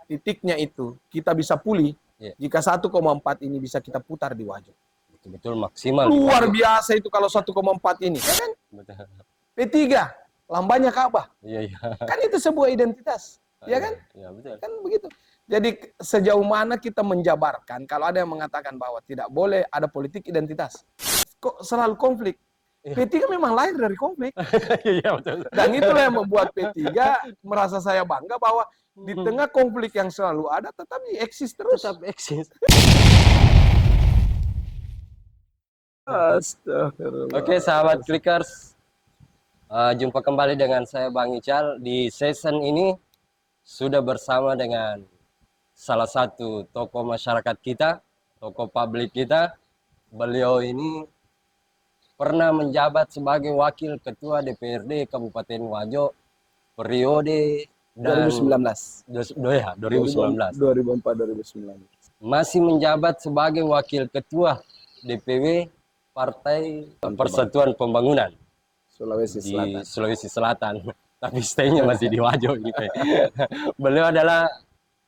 titiknya itu kita bisa pulih jika 1,4 ini bisa kita putar di Wajo. Betul maksimal. Luar biasa itu kalau 1,4 ini, ya kan? P3 lambangnya Ka'bah. Iya. Kan itu sebuah identitas, ya kan? Iya, betul. Kan begitu. Jadi sejauh mana kita menjabarkan kalau ada yang mengatakan bahwa tidak boleh ada politik identitas. Kok selalu konflik? P3 memang lahir dari konflik. Iya, betul. Dan itulah yang membuat P3 merasa saya bangga bahwa di tengah konflik yang selalu ada tetap eksis terus. Tetap eksis. Astagfirullah. Oke, sahabat Clickers. Jumpa kembali dengan saya Bang Ical. Di season ini sudah bersama dengan salah satu tokoh masyarakat kita, tokoh publik kita. Beliau ini pernah menjabat sebagai wakil ketua DPRD Kabupaten Wajo periode 2019. 2019. 2004-2019. Masih menjabat sebagai wakil ketua DPW Partai Persatuan Pembangunan Sulawesi Selatan. di Sulawesi Selatan. Tapi stay-nya masih di Wajo gitu. Beliau adalah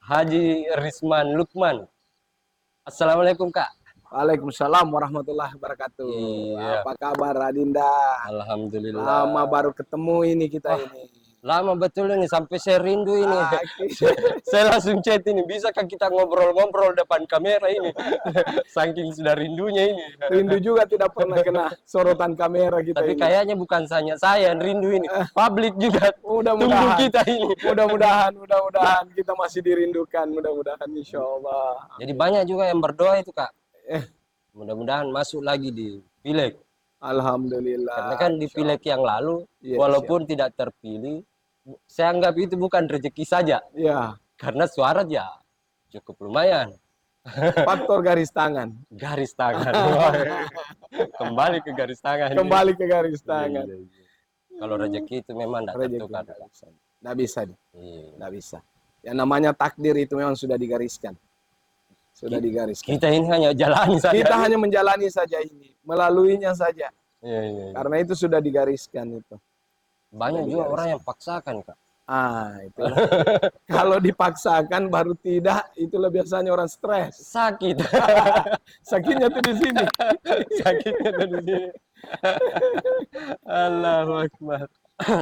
Haji Risman Lukman. Assalamualaikum Kak. Waalaikumsalam warahmatullahi wabarakatuh. Iya. Apa kabar Adinda? Alhamdulillah. Lama baru ketemu ini kita ini. Lama betul ini, sampai saya rindu ini. Saya langsung chat ini, bisakah kita ngobrol-ngobrol depan kamera ini? Saking sudah rindunya ini. Rindu juga tidak pernah kena sorotan kamera kita. Tapi ini. kayaknya bukan hanya saya yang rindu ini, publik juga tunggu Mudah-mudahan kita ini. Mudah-mudahan kita masih dirindukan. Mudah-mudahan insya Allah. Jadi banyak juga yang berdoa itu Kak. Mudah-mudahan masuk lagi di pileg. Alhamdulillah. Karena kan di pileg yang lalu, walaupun tidak terpilih, saya anggap itu bukan rezeki saja. Ya. Karena suara ya cukup lumayan. Faktor garis tangan. Garis tangan. Kembali ke garis tangan. Kembali ke garis tangan. Iya. Kalau rezeki itu memang tidak tertukar. Tidak bisa. Iya. Tidak bisa. Yang namanya takdir itu memang sudah digariskan. Sudah digariskan. Kita ini hanya jalani saja. Kita hanya menjalani saja ini. Melaluinya saja. Iya. Karena itu sudah digariskan itu. Banyak juga orang yang paksakan Kak. Itu. Kalau dipaksakan baru tidak, itulah biasanya orang stres. Sakit. Sakitnya tuh di sini. Sakitnya tuh di sini. Allahu Akbar.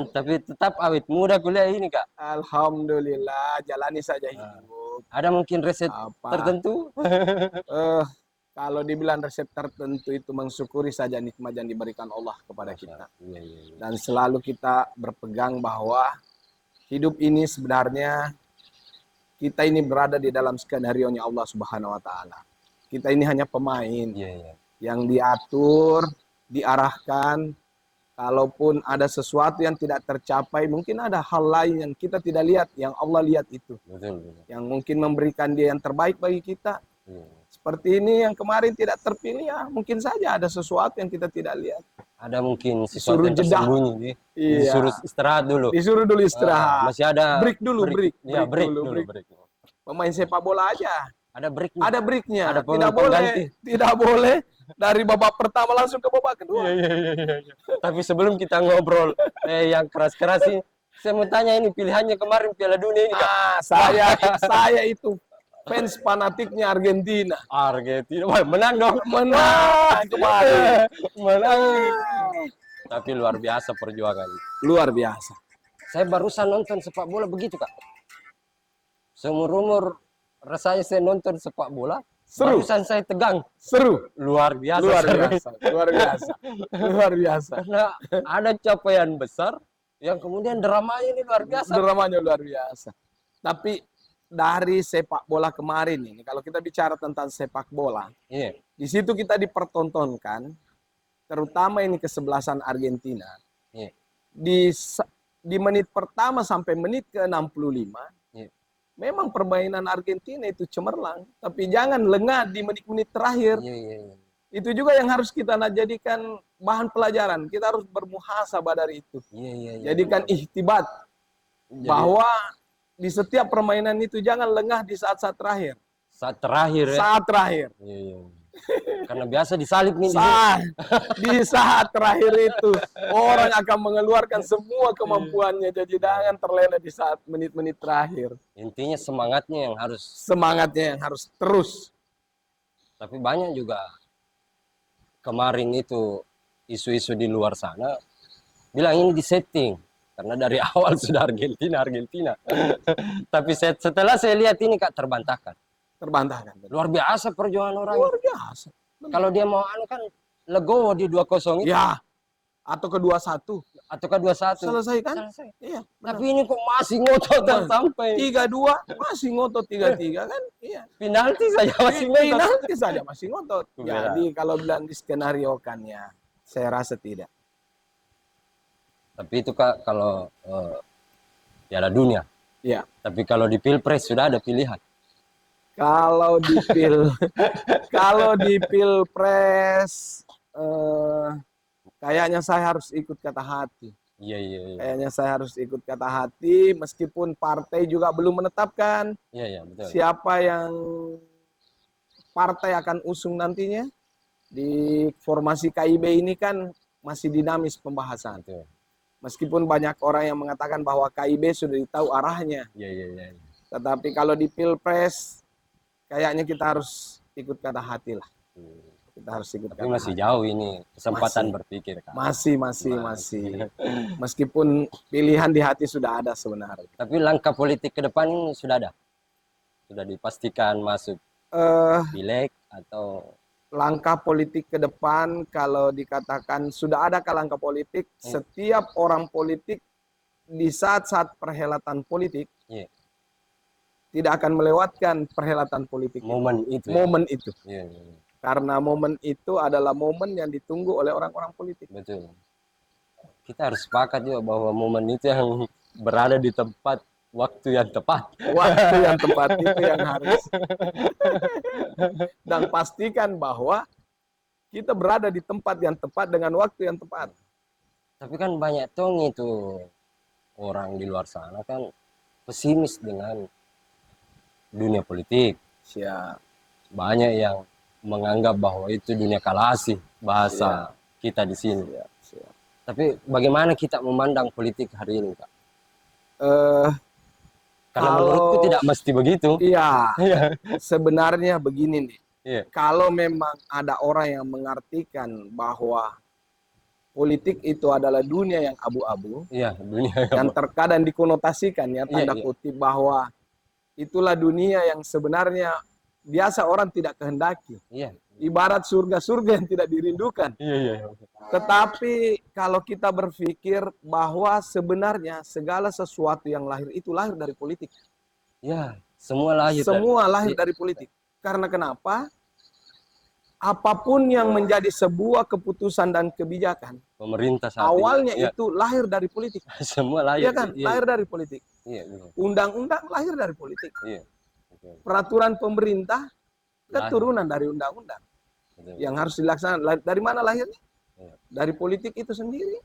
Tapi tetap awet muda kuliah ini Kak. Alhamdulillah, jalani saja hidup. Ada mungkin resep tertentu? Kalau dibilang resep tertentu itu mensyukuri saja nikmat yang diberikan Allah kepada kita. Dan selalu kita berpegang bahwa hidup ini sebenarnya kita ini berada di dalam skenario-nya Allah Subhanahu wa taala. Kita ini hanya pemain yang diatur, diarahkan. Kalaupun ada sesuatu yang tidak tercapai, mungkin ada hal lain yang kita tidak lihat, yang Allah lihat itu. Betul. Yang mungkin memberikan dia yang terbaik bagi kita. Seperti ini yang kemarin tidak terpilih, ya mungkin saja ada sesuatu yang kita tidak lihat. Ada mungkin sesuatu yang tersembunyi. Disuruh istirahat dulu. Disuruh dulu istirahat. Masih ada break dulu. break dulu. Pemain sepak bola aja. Ada breaknya. Ada breaknya. Ada tidak boleh dari babak pertama langsung ke babak kedua. Iya. Tapi sebelum kita ngobrol yang keras-keras sih, saya mau tanya ini pilihannya kemarin Piala Dunia ini Kak. Saya itu fans fanatiknya Argentina. Wah, menang dong. Menang kemarin. Menang. Tapi luar biasa perjuangan. Luar biasa. Saya barusan nonton sepak bola begitu Kak. Seumur-umur rasanya saya nonton sepak bola. Seru. Barusan saya tegang. Seru. Luar biasa. Luar biasa. Karena ada capaian besar yang kemudian dramanya ini luar biasa. Dramanya luar biasa. Tapi dari sepak bola kemarin ini, kalau kita bicara tentang sepak bola, di situ kita dipertontonkan, terutama ini kesebelasan Argentina. Di menit pertama sampai menit ke-65, memang permainan Argentina itu cemerlang, tapi jangan lengah di menit-menit terakhir. Itu juga yang harus kita jadikan bahan pelajaran. Kita harus bermuhasabah dari itu. Jadikan ihtibat bahwa di setiap permainan itu jangan lengah di saat-saat terakhir. Saat terakhir. Saat terakhir. Karena biasa disalib nih di sini. Sah. Di saat terakhir itu orang akan mengeluarkan semua kemampuannya, jadi jangan terlena di saat menit-menit terakhir. Intinya semangatnya yang harus. Semangatnya yang harus terus. Tapi banyak juga kemarin itu isu-isu di luar sana bilang ini disetting karena dari awal sudah Argentina. Tapi setelah saya lihat ini Kak terbantahkan. Terbantahkan. Luar biasa perjuangan orang. Luar biasa. Kalau dia mau anu kan legowo di 2-0 itu. Ya. Atau ke 2-1. Atau ke 2-1. Selesai kan? Selesai. Iya. Tapi ini kok masih ngotot dan sampai 3-2 masih ngotot 3-3 kan? Iya. penalti saja masih ngotot. Penalti saja masih ngotot. Benar. Jadi kalau bilang di skenariokan ya, saya rasa tidak. Tapi itu Kak kalau Piala Dunia. Ya. Tapi kalau di Pilpres sudah ada pilihan. Kalau di kalau di Pilpres kayaknya saya harus ikut kata hati. Iya. Kayaknya saya harus ikut kata hati meskipun partai juga belum menetapkan Iya, betul. siapa yang partai akan usung nantinya. Di formasi KIB ini kan masih dinamis pembahasan. Betul. Meskipun banyak orang yang mengatakan bahwa KIB sudah tahu arahnya. Iya. Tetapi kalau di Pilpres kayaknya kita harus ikut kata hati lah. Kita harus ikut Tapi kata masih hati. jauh ini kesempatan Masih. berpikir Kak. Masih. Meskipun pilihan di hati sudah ada sebenarnya. Tapi langkah politik ke depan ini sudah ada. Sudah dipastikan masuk pileg atau Langkah politik ke depan kalau dikatakan sudah ada langkah politik, setiap orang politik di saat-saat perhelatan politik tidak akan melewatkan perhelatan politik. momen itu. Momen itu. Iya. Karena momen itu adalah momen yang ditunggu oleh orang-orang politik. Betul. Kita harus sepakat juga bahwa momen itu yang berada di tempat waktu yang tepat. Waktu yang tepat itu yang harus. Dan pastikan bahwa kita berada di tempat yang tepat dengan waktu yang tepat. Tapi kan banyak tong itu orang di luar sana kan pesimis dengan dunia politik. Siap. Banyak yang menganggap bahwa itu dunia kalasi bahasa kita di sini. Siap. Tapi bagaimana kita memandang politik hari ini, Kak? Karena Kalau- menurutku tidak mesti begitu. Iya, sebenarnya begini nih. Iya. Kalau memang ada orang yang mengartikan bahwa politik itu adalah dunia yang abu-abu, Iya, dunia yang terkadang dikonotasikan ya tanda Iya. kutip bahwa itulah dunia yang sebenarnya biasa orang tidak kehendaki. Iya. Ibarat surga-surga yang tidak dirindukan. Iya. Tetapi kalau kita berpikir bahwa sebenarnya segala sesuatu yang lahir itu lahir dari politik. Ya, semua lahir. Semua lahir dari politik. Karena kenapa? Apapun yang menjadi sebuah keputusan dan kebijakan, Pemerintah saat awalnya ini. Iya. itu lahir dari politik. Semua lahir. Iya kan? Lahir dari politik. Iya. Undang-undang lahir dari politik. Iya. Betul. Peraturan pemerintah keturunan dari undang-undang Betul. yang harus dilaksanakan. Dari mana lahirnya? Iya. Dari politik itu sendiri.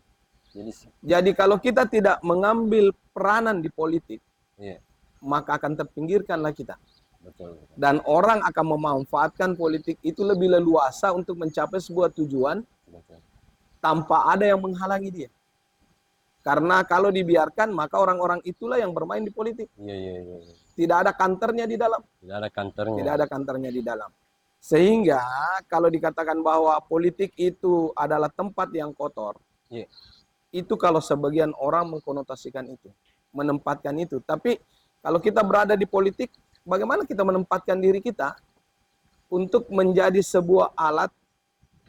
Jadi Jadi kalau kita tidak mengambil peranan di politik, iya, maka akan terpinggirkanlah kita. betul. Dan orang akan memanfaatkan politik itu lebih leluasa untuk mencapai sebuah tujuan Betul. tanpa ada yang menghalangi dia. Karena kalau dibiarkan, maka orang-orang itulah yang bermain di politik. Iya. Tidak ada kantornya di dalam. Tidak ada kantornya. Tidak ada kantornya di dalam. Sehingga kalau dikatakan bahwa politik itu adalah tempat yang kotor, Iya. itu kalau sebagian orang mengkonotasikan itu, menempatkan itu. Tapi kalau kita berada di politik, bagaimana kita menempatkan diri kita untuk menjadi sebuah alat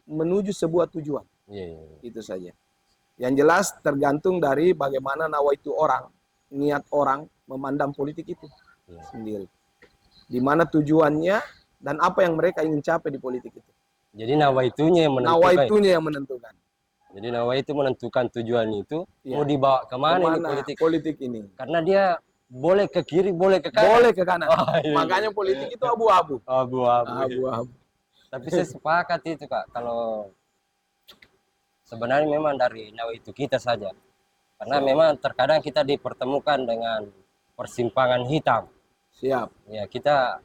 menuju sebuah tujuan. Iya. Itu saja. Yang jelas tergantung dari bagaimana nawaitu orang, niat orang memandang politik itu Iya. sendiri. Di mana tujuannya dan apa yang mereka ingin capai di politik itu. Jadi nawaitunya yang menentukan. Nawaitunya yang menentukan. Jadi nawaitu menentukan tujuan itu Iya. mau dibawa kemana ini Kemana politik. politik ini. Karena dia boleh ke kiri, boleh ke kanan. Boleh ke kanan. Oh, iya. Makanya politik itu abu-abu. Abu-abu. Abu-abu. Tapi saya sepakat itu Kak, kalau sebenarnya memang dari nawaitu kita saja. Karena memang terkadang kita dipertemukan dengan persimpangan hitam. Siap. Ya, kita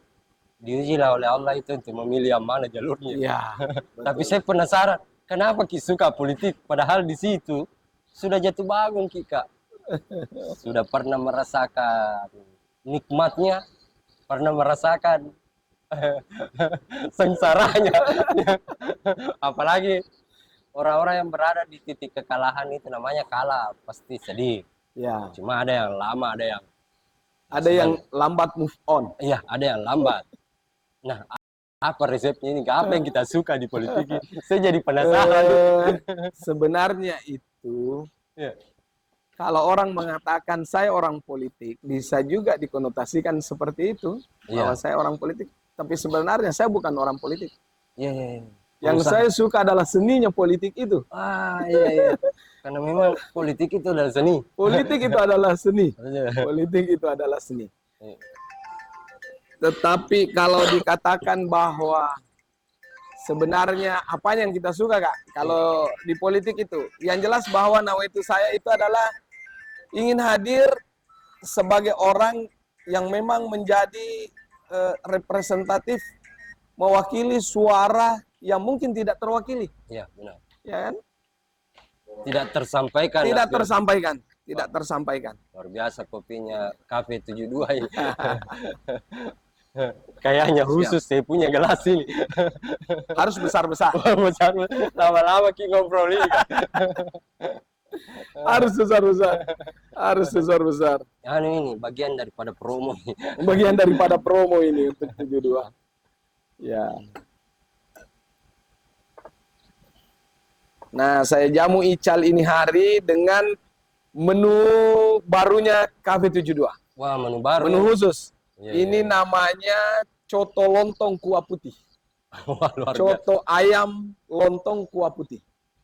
diuji lah oleh Allah itu untuk memilih yang mana jalurnya. Iya. Tapi Betul. saya penasaran, kenapa Ki suka politik? Padahal di situ sudah jatuh bangun Ki, Kak. Sudah pernah merasakan nikmatnya, pernah merasakan sengsaranya. Apalagi orang-orang yang berada di titik kekalahan itu namanya kalah, pasti sedih. Ya. Cuma ada yang lama, ada yang Ada yang lambat move on. iya, ada yang lambat. Nah, apa resepnya ini? Apa yang kita suka di politik ini? Saya jadi penasaran. Sebenarnya itu Iya. kalau orang mengatakan saya orang politik, bisa juga dikonotasikan seperti itu, bahwa Iya. saya orang politik. Tapi sebenarnya saya bukan orang politik. Iya, iya, iya. Yang Pengusaha. saya suka adalah seninya politik itu. Ah, iya, iya. Karena memang politik itu adalah seni. Politik itu adalah seni. Iya. Politik itu adalah seni. Iya. Tetapi kalau dikatakan bahwa sebenarnya apa yang kita suka, Kak? Kalau di politik itu, yang jelas bahwa nawaitu saya itu adalah ingin hadir sebagai orang yang memang menjadi representatif, mewakili suara yang mungkin tidak terwakili, Iya, benar. ya kan? Tidak tersampaikan. Tidak aspirasi. tersampaikan, tidak tersampaikan. Luar biasa kopinya Cafe 72 ini. Kayaknya khusus saya punya gelas ini. Harus besar-besar, Besar, lama-lama Ki ngobrol ini. harus besar-besar, harus besar-besar. Ini bagian daripada promo ini. Bagian daripada promo ini untuk 72. Ya. Nah, saya jamu Ical ini hari dengan menu barunya Cafe 72. Wah, menu baru. Menu khusus. Iya, Ini iya. namanya coto lontong kuah putih. Wah, luar biasa. Coto ayam lontong kuah putih.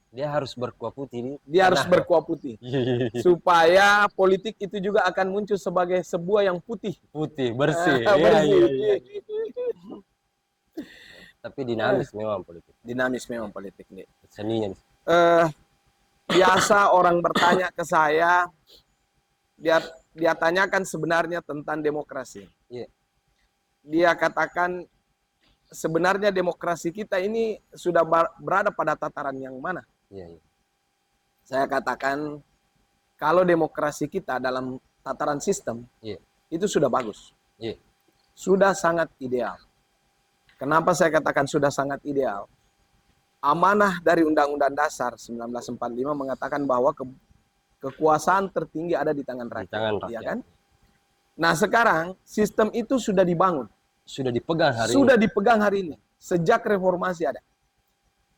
Dia harus berkuah putih nih. Dia harus Karena- berkuah putih. Iya, iya, iya. Supaya politik itu juga akan muncul sebagai sebuah yang putih. Putih, bersih. Iya, Bersih. iya, iya. Tapi dinamis memang politik. Dinamis memang politik nih. Seninya. Biasa orang bertanya ke saya, dia tanyakan sebenarnya tentang demokrasi. Iya. Dia katakan sebenarnya demokrasi kita ini sudah berada pada tataran yang mana? Iya, iya. Saya katakan kalau demokrasi kita dalam tataran sistem Iya. itu sudah bagus, Iya. sudah sangat ideal. Kenapa saya katakan sudah sangat ideal? Amanah dari Undang-Undang Dasar 1945 mengatakan bahwa kekuasaan tertinggi ada di tangan rakyat. Di tangan Ya rakyat. kan? Nah sekarang sistem itu sudah dibangun, Sudah dipegang hari sudah dipegang hari ini sejak reformasi ada.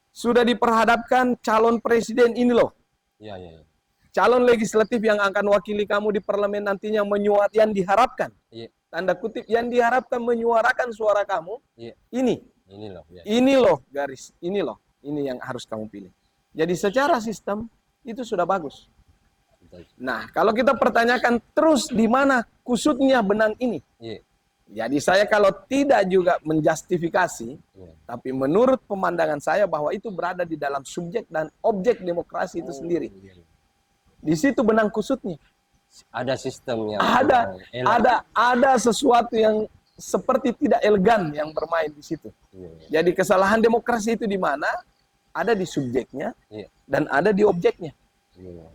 Sudah diperhadapkan calon presiden ini loh, ini. Iya, iya, iya. calon legislatif yang akan wakili kamu di parlemen nantinya yang diharapkan, Iya. tanda kutip yang diharapkan menyuarakan suara kamu. Iya. Ini loh. Iya. ini loh garis, ini loh, ini yang harus kamu pilih. Jadi secara sistem itu sudah bagus. Betul. Nah, kalau kita pertanyakan terus di mana kusutnya benang ini? Iya. Jadi saya kalau tidak juga menjustifikasi, Iya. tapi menurut pemandangan saya bahwa itu berada di dalam subjek dan objek demokrasi itu sendiri. Iya, iya. Di situ benang kusutnya. Ada sistemnya. Ada sesuatu yang seperti tidak elegan yang bermain di situ. Iya, iya. Jadi kesalahan demokrasi itu di mana? Ada di subjeknya Iya. dan ada di objeknya. Iya.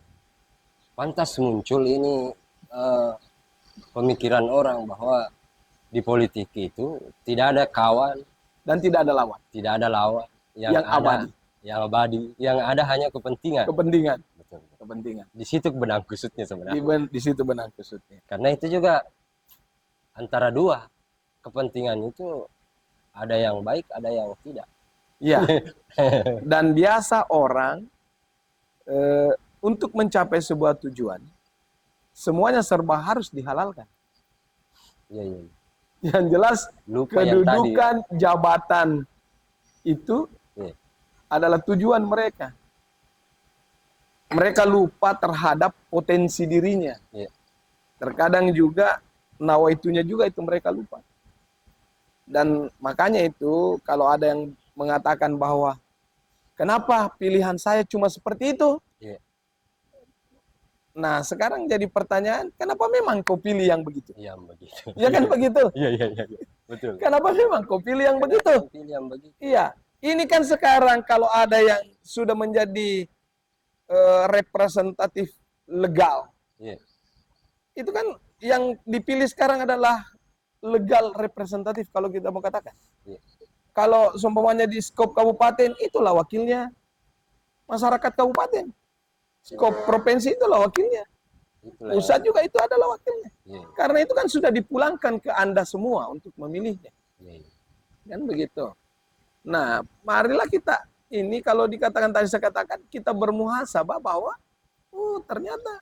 Pantas muncul ini pemikiran orang bahwa di politik itu tidak ada kawan, Dan tidak ada lawan. tidak ada lawan, yang Yang ada, abadi. yang abadi, yang ada hanya kepentingan. Kepentingan. Betul. Kepentingan. Di situ benang kusutnya sebenarnya. Di situ benang kusutnya. Karena itu juga antara dua kepentingan itu ada yang baik, ada yang tidak. Iya. Dan biasa orang untuk mencapai sebuah tujuan, semuanya serba harus dihalalkan. Iya, iya. Yang jelas Lupa yang tadi. kedudukan jabatan itu Iya. adalah tujuan mereka. Mereka lupa terhadap potensi dirinya. Iya. Terkadang juga nawaitunya juga itu mereka lupa. Dan makanya itu kalau ada yang mengatakan bahwa kenapa pilihan saya cuma seperti itu? Iya. Nah sekarang jadi pertanyaan, kenapa memang kau pilih yang begitu? Iya, begitu. Ya kan begitu? Iya, iya, iya. Betul. Kenapa memang kau pilih yang begitu? Pilih yang begitu. Iya, ini kan sekarang kalau ada yang sudah menjadi representatif legal, Iya. itu kan yang dipilih sekarang adalah legal representatif kalau kita mau katakan. Iya. Kalau seumpamanya di skop kabupaten, itulah wakilnya masyarakat kabupaten. Skop provinsi itulah wakilnya. Itulah Pusat juga itu adalah wakilnya. Iya. Karena itu kan sudah dipulangkan ke Anda semua untuk memilihnya. Iya. Kan begitu. Nah, marilah kita ini kalau dikatakan tadi saya katakan kita bermuhasabah bahwa ternyata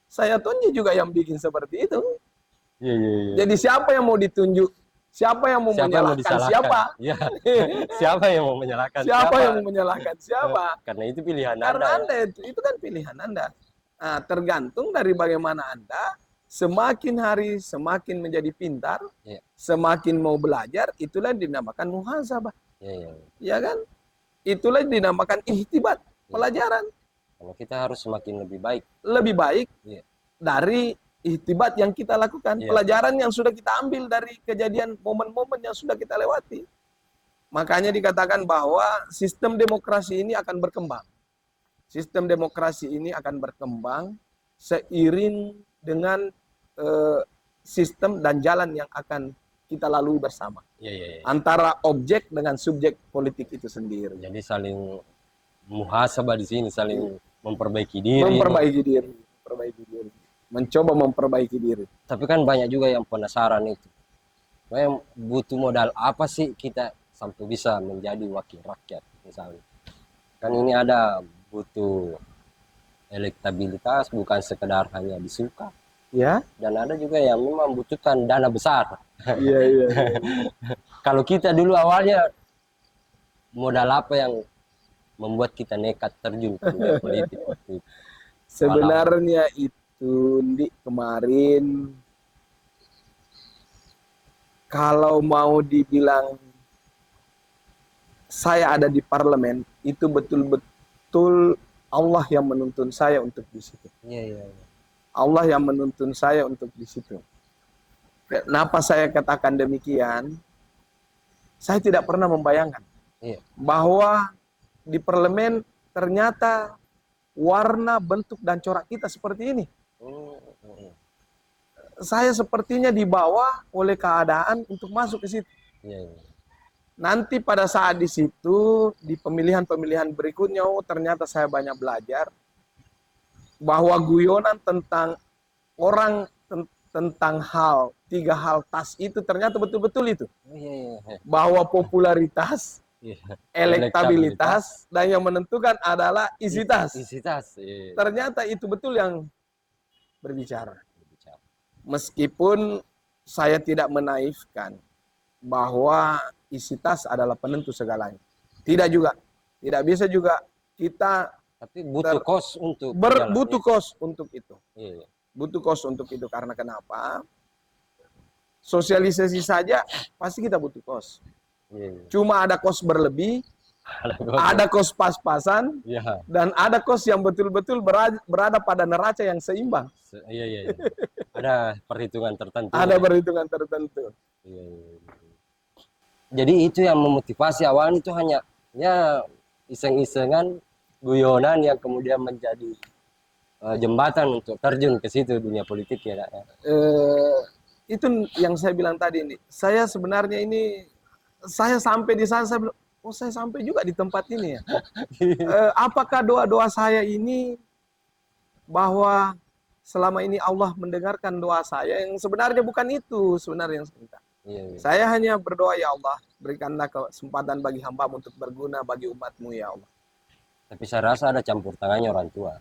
saya Tonji juga yang bikin seperti itu. Iya, iya, iya. Jadi siapa yang mau ditunjuk? Siapa yang mau Siapa yang mau menyalahkan disalahkan? siapa? Iya. Siapa yang mau menyalahkan Siapa yang mau menyalahkan siapa? Karena itu pilihan Karena Anda. Anda itu kan pilihan Anda. Nah, tergantung dari bagaimana Anda semakin hari semakin menjadi pintar, Iya. semakin mau belajar, itulah dinamakan muhasabah. Iya, iya. Ya kan? Itulah dinamakan ihtibat, pelajaran. Karena kita harus semakin lebih baik. Lebih baik Iya. dari ihtibat yang kita lakukan, Iya. pelajaran yang sudah kita ambil dari kejadian momen-momen yang sudah kita lewati. Makanya dikatakan bahwa sistem demokrasi ini akan berkembang. Sistem demokrasi ini akan berkembang seiring dengan sistem dan jalan yang akan kita lalui bersama. Iya, iya, iya. Antara objek dengan subjek politik itu sendiri. Jadi saling muhasabah di sini, saling memperbaiki diri. Memperbaiki diri. Memperbaiki diri. Mencoba memperbaiki diri. Tapi kan banyak juga yang penasaran itu. Memang butuh modal apa sih kita sampai bisa menjadi wakil rakyat misalnya. Kan ini ada butuh elektabilitas, bukan sekedar hanya disuka. Ya. Dan ada juga yang memang membutuhkan dana besar. Iya, iya. Kalau kita dulu awalnya modal apa yang membuat kita nekat terjun ke dunia politik waktu itu? Sebenarnya itu di kemarin kalau mau dibilang saya ada di parlemen, itu betul-betul Allah yang menuntun saya untuk di situ. Iya, iya, iya. Allah yang menuntun saya untuk di situ. Kenapa saya katakan demikian? Saya tidak pernah membayangkan bahwa di parlemen ternyata warna, bentuk, dan corak kita seperti ini. Saya sepertinya dibawa oleh keadaan untuk masuk ke situ. Iya, iya. Nanti pada saat di situ, di pemilihan-pemilihan berikutnya, ternyata saya banyak belajar bahwa guyonan tentang orang tentang tiga hal tas itu ternyata betul-betul itu. Iya, iya. Bahwa popularitas, Iya. elektabilitas, dan yang menentukan adalah isi tas. Isi tas. Iya. Ternyata itu betul yang berbicara. Meskipun saya tidak menaifkan bahwa isi tas adalah penentu segalanya. Tidak juga. Tidak bisa juga kita tapi butuh kos untuk butuh kos untuk itu. Iya. Butuh kos untuk itu karena kenapa? Sosialisasi saja pasti kita butuh kos. Iya. Cuma ada kos berlebih, ada kos pas-pasan, iya. Dan ada kos yang betul-betul berada pada neraca yang seimbang. Iya, iya, iya. Ada perhitungan tertentu. Ada perhitungan tertentu. Iya, iya. Jadi itu yang memotivasi awalnya itu hanya ya iseng-isengan, guyonan yang kemudian menjadi jembatan untuk terjun ke situ dunia politik ya, Kak. Itu yang saya bilang tadi nih. Saya sebenarnya ini saya sampai di sana saya bilang, oh saya sampai juga di tempat ini ya. Apakah doa-doa saya ini bahwa selama ini Allah mendengarkan doa saya yang sebenarnya bukan itu sebenarnya yang saya minta. Iya, iya. Saya hanya berdoa, ya Allah, berikanlah kesempatan bagi hamba untuk berguna bagi umatmu ya Allah. Tapi saya rasa ada campur tangannya orang tua.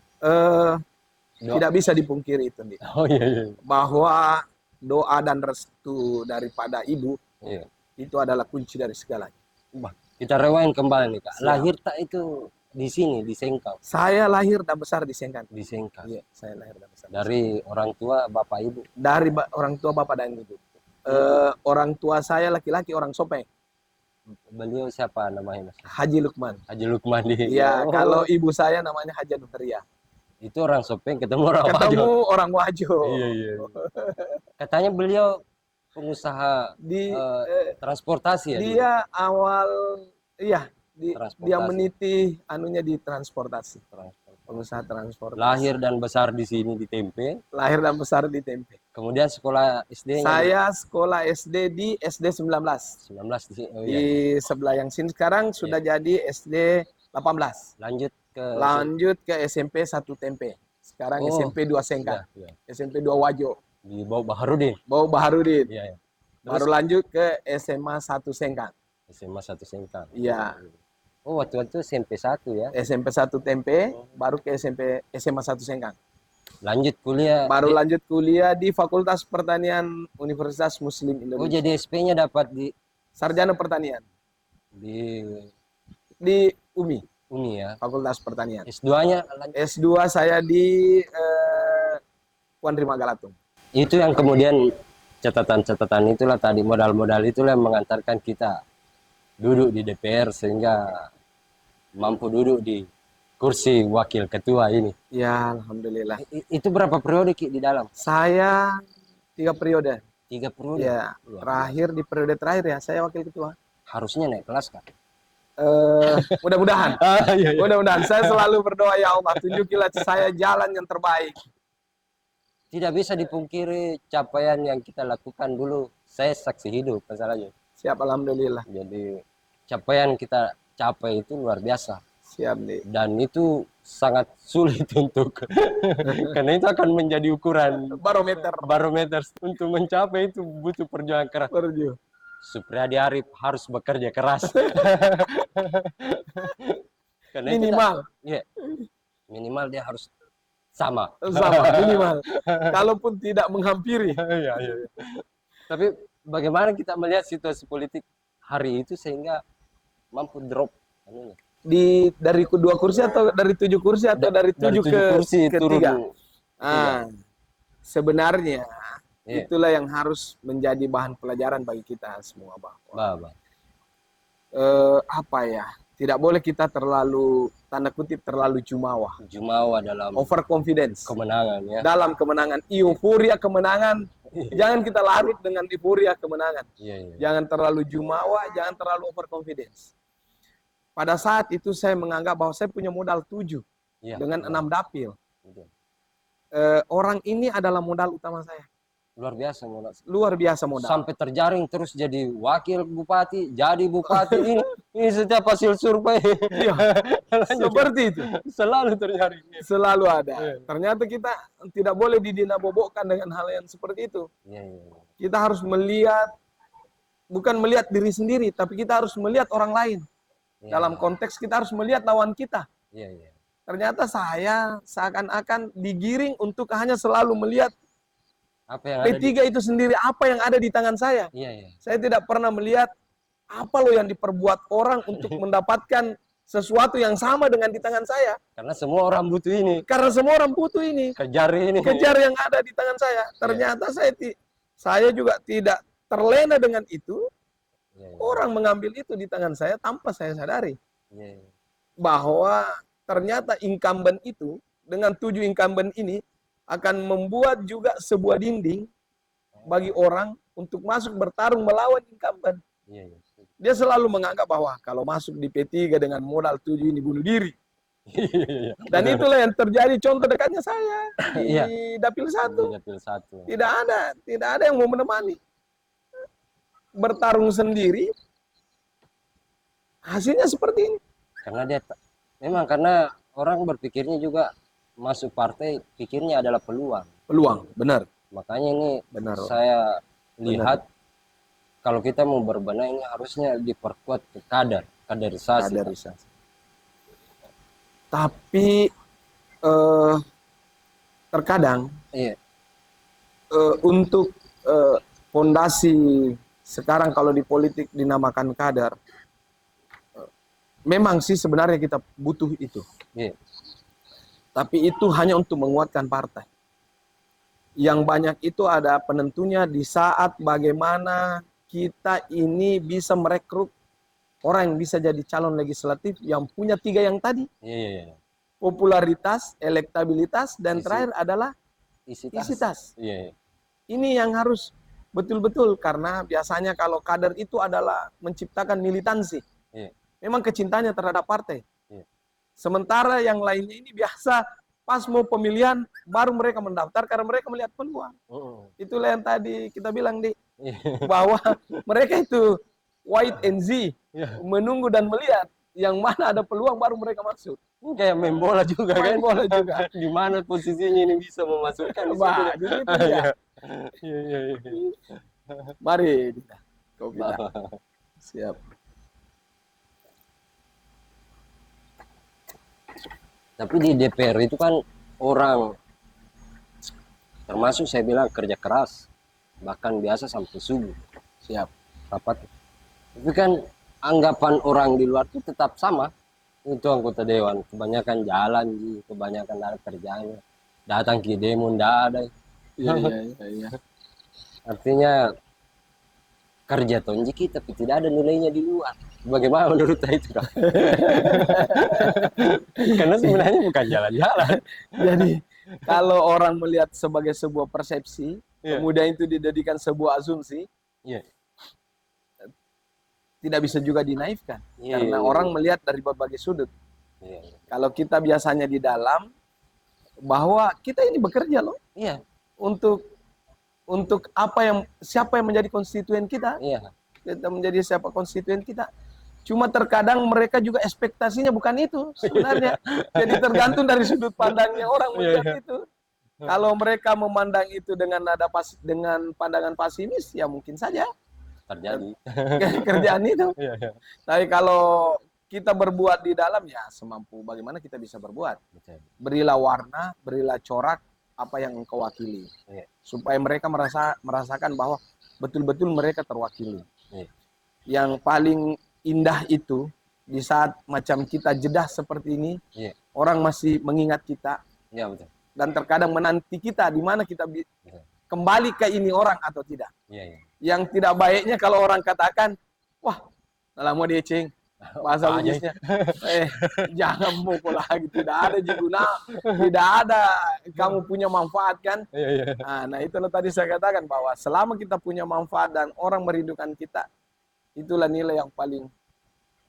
Tidak bisa dipungkiri itu nih. Oh iya, iya. Bahwa doa dan restu daripada ibu Iya. itu adalah kunci dari segalanya. Kita rewind kembali nih, Kak. Siap. Lahir tak itu di sini, di Sengkang. Saya lahir dan besar di Sengkang. Di Sengkang. Iya, saya lahir dan besar. Dari orang tua, bapak ibu. Dari orang tua bapak dan ibu. Orang tua saya laki-laki orang Sopeng. Beliau siapa namanya, Mas? Haji Lukman. Haji Lukman di. Iya, Oh. kalau ibu saya namanya Haja Nuhria. Itu orang Sopeng ketemu orang Ketemu Wajo. orang Wajo. Iya, iya. Katanya beliau pengusaha Di transportasi ya dulu? dia awal iya dia Transportasi. meniti anunya di transportasi, Transportasi. pengusaha transportasi. Lahir dan besar di sini di Tempe. Lahir dan besar di Tempe. Kemudian sekolah SD-nya Saya sekolah SD di SD 19. 19 di sini. Oh, Di iya, iya. sebelah yang sini sekarang sudah jadi SD 18. Lanjut ke Lanjut ke SMP 1 Tempe. Sekarang Oh, SMP 2 Sengkang. iya, iya. SMP 2 Wajo. Di bawah Baharudin. Bau Baharudin. Iya, iya. Baru lanjut ke SMA 1 Sengkang. SMA 1 Sengkang. Iya. Oh, waktu itu SMP 1 ya. SMP 1 Tempe, baru ke SMA 1 Sengkang. Lanjut kuliah. Baru lanjut kuliah di Fakultas Pertanian Universitas Muslim Oh, Indonesia. jadi SP-nya dapat di Sarjana Pertanian di UMI, ya. Fakultas Pertanian. S2-nya S2 saya di Puan Rima Galatung. itu yang kemudian catatan-catatan itulah tadi, modal-modal itulah yang mengantarkan kita duduk di DPR sehingga mampu duduk di kursi wakil ketua ini. Ya, alhamdulillah. Itu berapa periode Ki di dalam? Saya 3 periode. 3 periode. Ya, terakhir di periode terakhir ya saya wakil ketua. Harusnya naik kelas kan? Mudah-mudahan. Iya, iya. Mudah-mudahan. Saya selalu berdoa, ya Allah, tunjukilah saya jalan yang terbaik. Tidak bisa dipungkiri capaian yang kita lakukan dulu. Saya saksi hidup masalahnya. Siap, alhamdulillah. Jadi capaian kita capai itu luar biasa. Siap nih. Dan itu sangat sulit untuk karena itu akan menjadi ukuran barometer untuk mencapai itu butuh perjuangan keras. Supriyadi Arif harus bekerja keras. Karena minimal. Iya. Minimal dia harus sama minimal. Kalaupun tidak menghampiri. Iya, iya. Tapi bagaimana kita melihat situasi politik hari itu sehingga mampu drop anunya? Dari 2 kursi atau dari 7 kursi atau dari 7 ke 3? Sebenarnya itulah yang harus menjadi bahan pelajaran bagi kita semua bahwa apa ya, tidak boleh kita terlalu tanda kutip terlalu jumawa dalam overconfidence kemenangan ya, dalam kemenangan, euforia kemenangan. Jangan kita larut dengan euforia kemenangan. Jangan terlalu jumawa, jangan terlalu overconfidence. Pada saat itu saya menganggap bahwa saya punya modal 7 dengan 6 dapil. Orang ini adalah modal utama saya. Luar biasa modal. Luar biasa modal. Sampai terjaring terus jadi wakil bupati, jadi bupati ini setiap hasil survei. Iya. Seperti itu. Selalu terjaring. Selalu ada. Ternyata kita tidak boleh didinabobokkan dengan hal yang seperti itu. Kita harus melihat, bukan melihat diri sendiri, tapi kita harus melihat orang lain. Dalam konteks kita harus melihat lawan kita. Ternyata saya seakan-akan digiring untuk hanya selalu melihat apa yang P3 itu sendiri, apa yang ada di tangan saya. Saya tidak pernah melihat apa loh yang diperbuat orang untuk mendapatkan sesuatu yang sama dengan di tangan saya. Karena semua orang butuh ini. Kejar ini. Kejar yang ada di tangan saya. Ternyata saya juga tidak terlena dengan itu. Orang mengambil itu di tangan saya tanpa saya sadari. Bahwa ternyata incumbent itu, dengan 7 incumbent ini, akan membuat juga sebuah dinding bagi orang untuk masuk bertarung melawan incumbent. Dia selalu menganggap bahwa kalau masuk di P3 dengan modal 7 ini bunuh diri. Dan itulah yang terjadi, contoh dekatnya saya di Dapil 1. Tidak ada yang mau menemani. Bertarung sendiri, hasilnya seperti ini. Karena orang berpikirnya juga masuk partai, pikirnya adalah peluang. Benar. Makanya ini saya lihat kalau kita mau berbenah ini harusnya diperkuat ke kaderisasi. Tapi terkadang untuk fondasi sekarang kalau di politik dinamakan kader, memang sih sebenarnya kita butuh itu. Tapi itu hanya untuk menguatkan partai. Yang banyak itu ada penentunya di saat bagaimana kita ini bisa merekrut orang yang bisa jadi calon legislatif yang punya 3 yang tadi. Popularitas, elektabilitas, dan terakhir adalah isitas. Ini yang harus Betul-betul, karena biasanya kalau kader itu adalah menciptakan militansi. Iya. Memang kecintanya terhadap partai. Iya. Sementara yang lainnya ini biasa pas mau pemilihan baru mereka mendaftar karena mereka melihat peluang. Itulah yang tadi kita bilang di Iya. bahwa mereka itu wait and see, Iya. menunggu dan melihat yang mana ada peluang baru mereka masuk. Kayak main bola juga kan? Main bola juga. Di mana posisinya ini bisa memasukkan di situ. Bah, di situ dia. Iya, iya, iya. Mari kita. Kau kita. Siap. Tapi di DPR itu kan orang, termasuk saya bilang kerja keras, bahkan biasa sampai subuh. Siap. Rapat. Tapi kan anggapan orang di luar itu tetap sama. Itu anggota dewan, kebanyakan jalan, kebanyakan ada kerjanya. Datang ke demo, ndak ada. Iya, iya, iya. Artinya kerja tonjiki tapi tidak ada nilainya di luar. Bagaimana menurut saya itu, Kak? Karena sebenarnya bukan jalan-jalan. Jadi kalau orang melihat sebagai sebuah persepsi, Iya. kemudian itu dijadikan sebuah asumsi, Iya. tidak bisa juga dinaifkan. Iya, Karena iya, orang iya. melihat dari berbagai sudut. Iya, iya. Kalau kita biasanya di dalam, bahwa kita ini bekerja loh Iya, untuk siapa yang menjadi konstituen kita. iya. Kita menjadi siapa konstituen kita. Cuma terkadang mereka juga ekspektasinya bukan itu sebenarnya. Jadi tergantung dari sudut pandangnya orang melihat Iya, iya. itu. Kalau mereka memandang itu dengan dengan pandangan pesimis, ya mungkin saja Terjadi. kerjaan itu. Iya, iya. Tapi kalau kita berbuat di dalam, ya semampu bagaimana kita bisa berbuat. Betul. Berilah warna, berilah corak apa yang engkau wakili. Iya. Supaya mereka merasakan bahwa betul-betul mereka terwakili. Iya. Yang paling indah itu di saat macam kita jedah seperti ini, Iya. orang masih mengingat kita Iya, betul. dan terkadang menanti kita di mana kita Betul. kembali ke ini orang atau tidak. Iya, iya. Yang tidak baiknya kalau orang katakan, wah, lama dia ceng, bahasa Apa aja? Bugisnya, jangan mukul lagi, tidak ada guna, tidak ada kamu punya manfaat kan. Iya, iya. Nah itulah tadi saya katakan bahwa selama kita punya manfaat dan orang merindukan kita, itulah nilai yang paling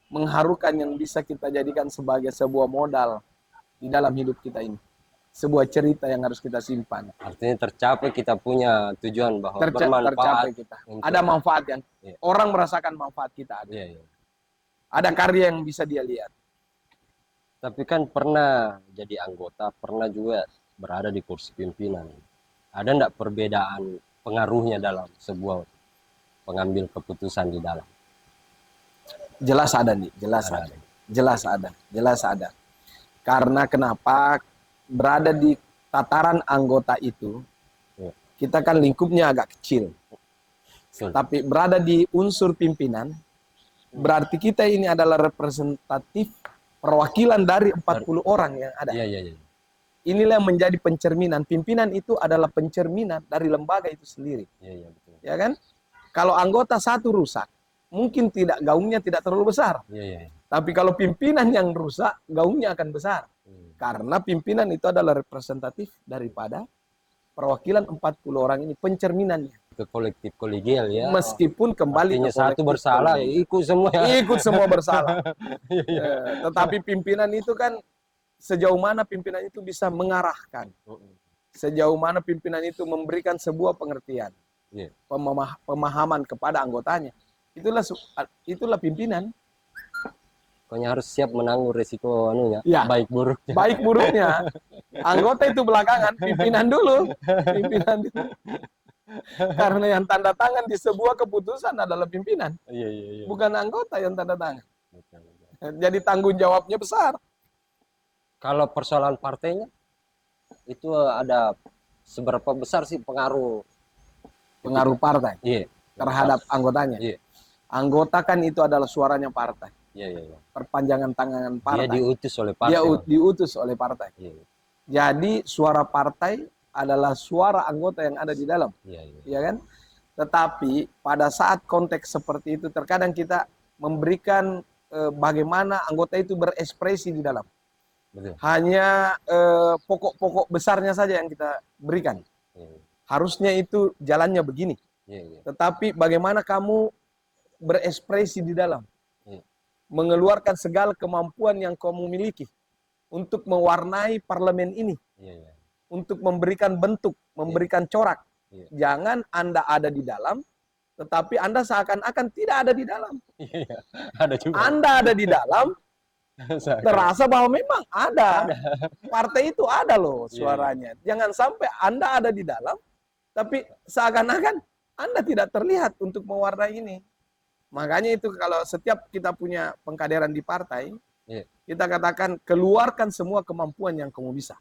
mengharukan yang bisa kita jadikan sebagai sebuah modal di dalam hidup kita ini. Sebuah cerita yang harus kita simpan. Artinya tercapai kita punya tujuan bahwa Tercapai bermanfaat. kita. untuk- Ada manfaat kan? Iya. Orang merasakan manfaat kita. Iya, iya. Ada karya yang bisa dia lihat. Tapi kan pernah jadi anggota, pernah juga berada di kursi pimpinan. Ada enggak perbedaan pengaruhnya dalam sebuah pengambil keputusan di dalam? Jelas ada nih, jelas ada. Jelas ada, jelas ada. Karena kenapa berada di tataran anggota itu, Iya. kita kan lingkupnya agak kecil. Betul. Tapi berada di unsur pimpinan, berarti kita ini adalah representatif perwakilan dari 40 orang yang ada. Iya, iya, iya. Inilah yang menjadi pencerminan. Pimpinan itu adalah pencerminan dari lembaga itu sendiri. Iya, iya, betul. Ya kan? Kalau anggota satu rusak, mungkin gaungnya tidak terlalu besar. Iya, iya, iya. Tapi kalau pimpinan yang rusak, gaungnya akan besar. Hmm. Karena pimpinan itu adalah representatif daripada perwakilan 40 orang ini, pencerminannya. Ke kolektif kolegial ya. Meskipun kembali Artinya ke satu kolektif bersalah, kolegial. ikut semua ya. Ikut semua bersalah. Iya, iya. Tetapi pimpinan itu kan sejauh mana pimpinan itu bisa mengarahkan. Sejauh mana pimpinan itu memberikan sebuah pengertian. Iya. Pemahaman kepada anggotanya. Itulah pimpinan. Pokoknya harus siap menanggung resiko anunya, Ya. baik buruknya. Baik buruknya. Anggota itu belakangan, pimpinan dulu. Pimpinan dulu. Karena yang tanda tangan di sebuah keputusan adalah pimpinan. Iya, iya, iya. Bukan anggota yang tanda tangan. Betul, betul. Jadi tanggung jawabnya besar. Kalau persoalan partainya itu ada seberapa besar sih pengaruh Pengaruh partai iya terhadap anggotanya. iya Anggota kan itu adalah suaranya partai. iya iya Perpanjangan tangan dia partai. diutus oleh Dia partai. diutus oleh partai. Iya, Jadi suara partai adalah suara anggota yang ada di dalam. iya, iya. Ya kan? Tetapi pada saat konteks seperti itu terkadang kita memberikan bagaimana anggota itu berekspresi di dalam. Betul. Hanya pokok-pokok besarnya saja yang kita berikan. Iya, Harusnya itu jalannya begini. Iya, iya. Tetapi bagaimana kamu berekspresi di dalam, Iya. mengeluarkan segala kemampuan yang kamu miliki untuk mewarnai parlemen ini, Iya, iya. untuk memberikan bentuk, memberikan corak. Iya. Jangan Anda ada di dalam, tetapi Anda seakan-akan tidak ada di dalam. Iya, ada juga. Anda ada di dalam, Seakan- terasa bahwa memang ada. Ada. Partai itu ada loh Iya, iya. suaranya. Jangan sampai Anda ada di dalam, tapi seakan-akan Anda tidak terlihat untuk mewarnai ini. Makanya itu kalau setiap kita punya pengkaderan di partai, Iya, kita katakan keluarkan semua kemampuan yang kamu bisa.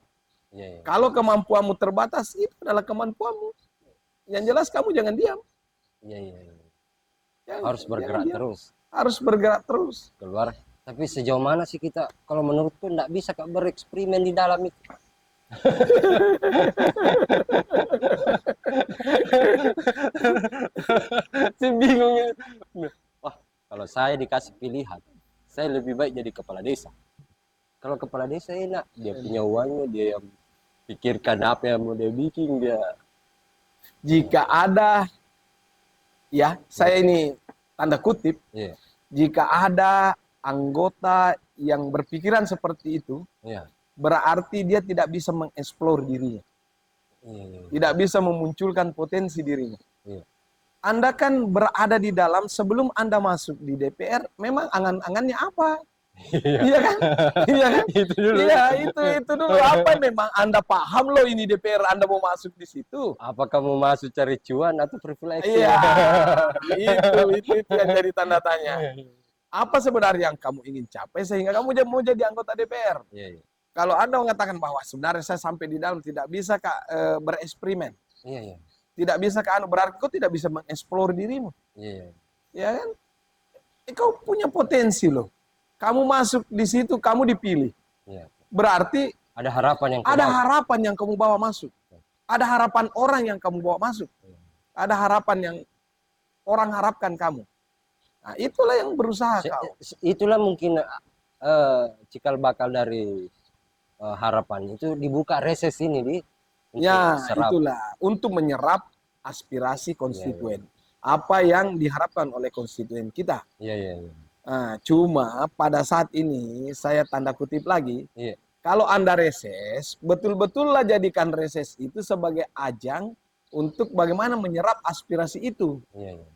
iya, iya. Kalau kemampuanmu terbatas, itu adalah kemampuanmu. Yang jelas kamu jangan diam. Iya, iya, iya. Jangan- Harus jangan bergerak diam. terus Harus bergerak terus. keluar. Tapi sejauh mana sih kita, kalau menurutku nggak bisa Kak bereksperimen di dalam itu. Saya bingung ya. Wah, kalau saya dikasih pilihan, saya lebih baik jadi kepala desa. Kalau kepala desa enak, dia punya uangnya, dia yang pikirkan apa yang mau dia bikin, dia. Jika ada, ya saya ini tanda kutip, Iya, jika ada anggota yang berpikiran seperti itu, iya, berarti dia tidak bisa mengeksplor dirinya. iya, Tidak bisa memunculkan potensi dirinya. iya. Anda kan berada di dalam sebelum Anda masuk di DPR, memang angan-angannya apa? Iya kan? Iya kan? Itu dulu. Iya, itu dulu apa memang Anda paham loh ini DPR Anda mau masuk di situ. Apakah mau masuk cari cuan atau refleksi? Iya, itu yang jadi tanda tanya. Apa sebenarnya yang kamu ingin capai sehingga kamu mau jadi anggota DPR? Iya, iya, Kalau Anda mengatakan bahwa sebenarnya saya sampai di dalam tidak bisa Kak bereksperimen, iya, iya, tidak bisa Kak berarti kau tidak bisa mengeksplor dirimu, iya, ya kan? Kau punya potensi loh. Kamu masuk di situ, kamu dipilih. iya. Berarti Ada harapan yang ada kebal. harapan yang kamu bawa masuk. Ada harapan orang yang kamu bawa masuk. Ada harapan yang orang harapkan kamu. Nah, itulah yang berusaha kau. Itulah mungkin cikal bakal dari harapan itu dibuka reses ini di untuk Ya, serap. itulah untuk menyerap aspirasi konstituen. Apa yang diharapkan oleh konstituen kita. Iya, iya, iya. Nah, cuma pada saat ini saya tanda kutip lagi, Iya, kalau Anda reses, betul-betullah jadikan reses itu sebagai ajang untuk bagaimana menyerap aspirasi itu. iya, iya.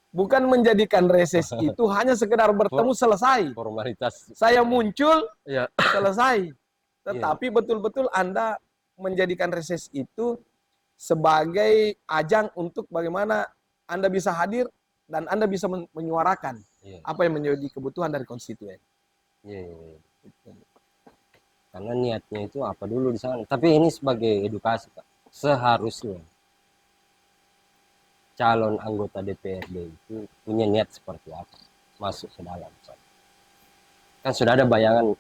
Bukan menjadikan reses itu hanya sekedar bertemu selesai. Formalitas. Saya muncul, Iya. selesai. Tetapi betul-betul Anda menjadikan reses itu sebagai ajang untuk bagaimana Anda bisa hadir dan Anda bisa menyuarakan Iya, apa yang menjadi kebutuhan dari konstituen. iya, iya. Karena niatnya itu apa dulu di sana. Tapi ini sebagai edukasi, Pak. Seharusnya calon anggota DPRD itu punya niat seperti apa masuk ke dalam. Kan sudah ada bayangan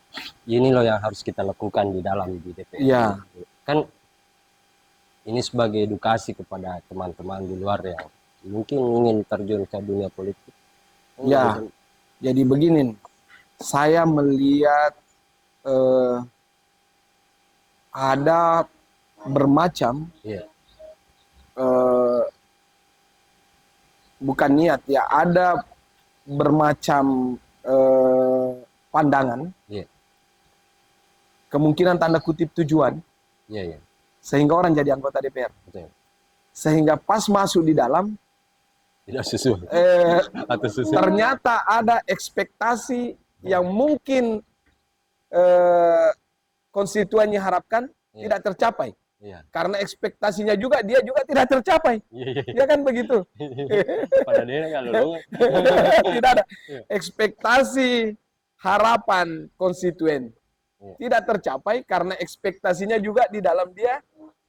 ini loh yang harus kita lakukan di dalam di DPRD. Iya. Kan ini sebagai edukasi kepada teman-teman di luar yang mungkin ingin terjun ke dunia politik. Ya, jadi begini, saya melihat ada bermacam, Iya, bukan niat ya, ada bermacam pandangan, iya, kemungkinan tanda kutip tujuan, iya, iya, sehingga orang jadi anggota DPR. betul. Sehingga pas masuk di dalam, Tidak sesuai atau sesuai. ternyata ada ekspektasi yang mungkin konstituennya harapkan Iya. tidak tercapai. Iya, Karena ekspektasinya juga dia juga tidak tercapai. iya, iya. Ya kan begitu? Pada dia kan lulungan. Tidak ada Iya. ekspektasi harapan konstituen Iya. tidak tercapai karena ekspektasinya juga di dalam dia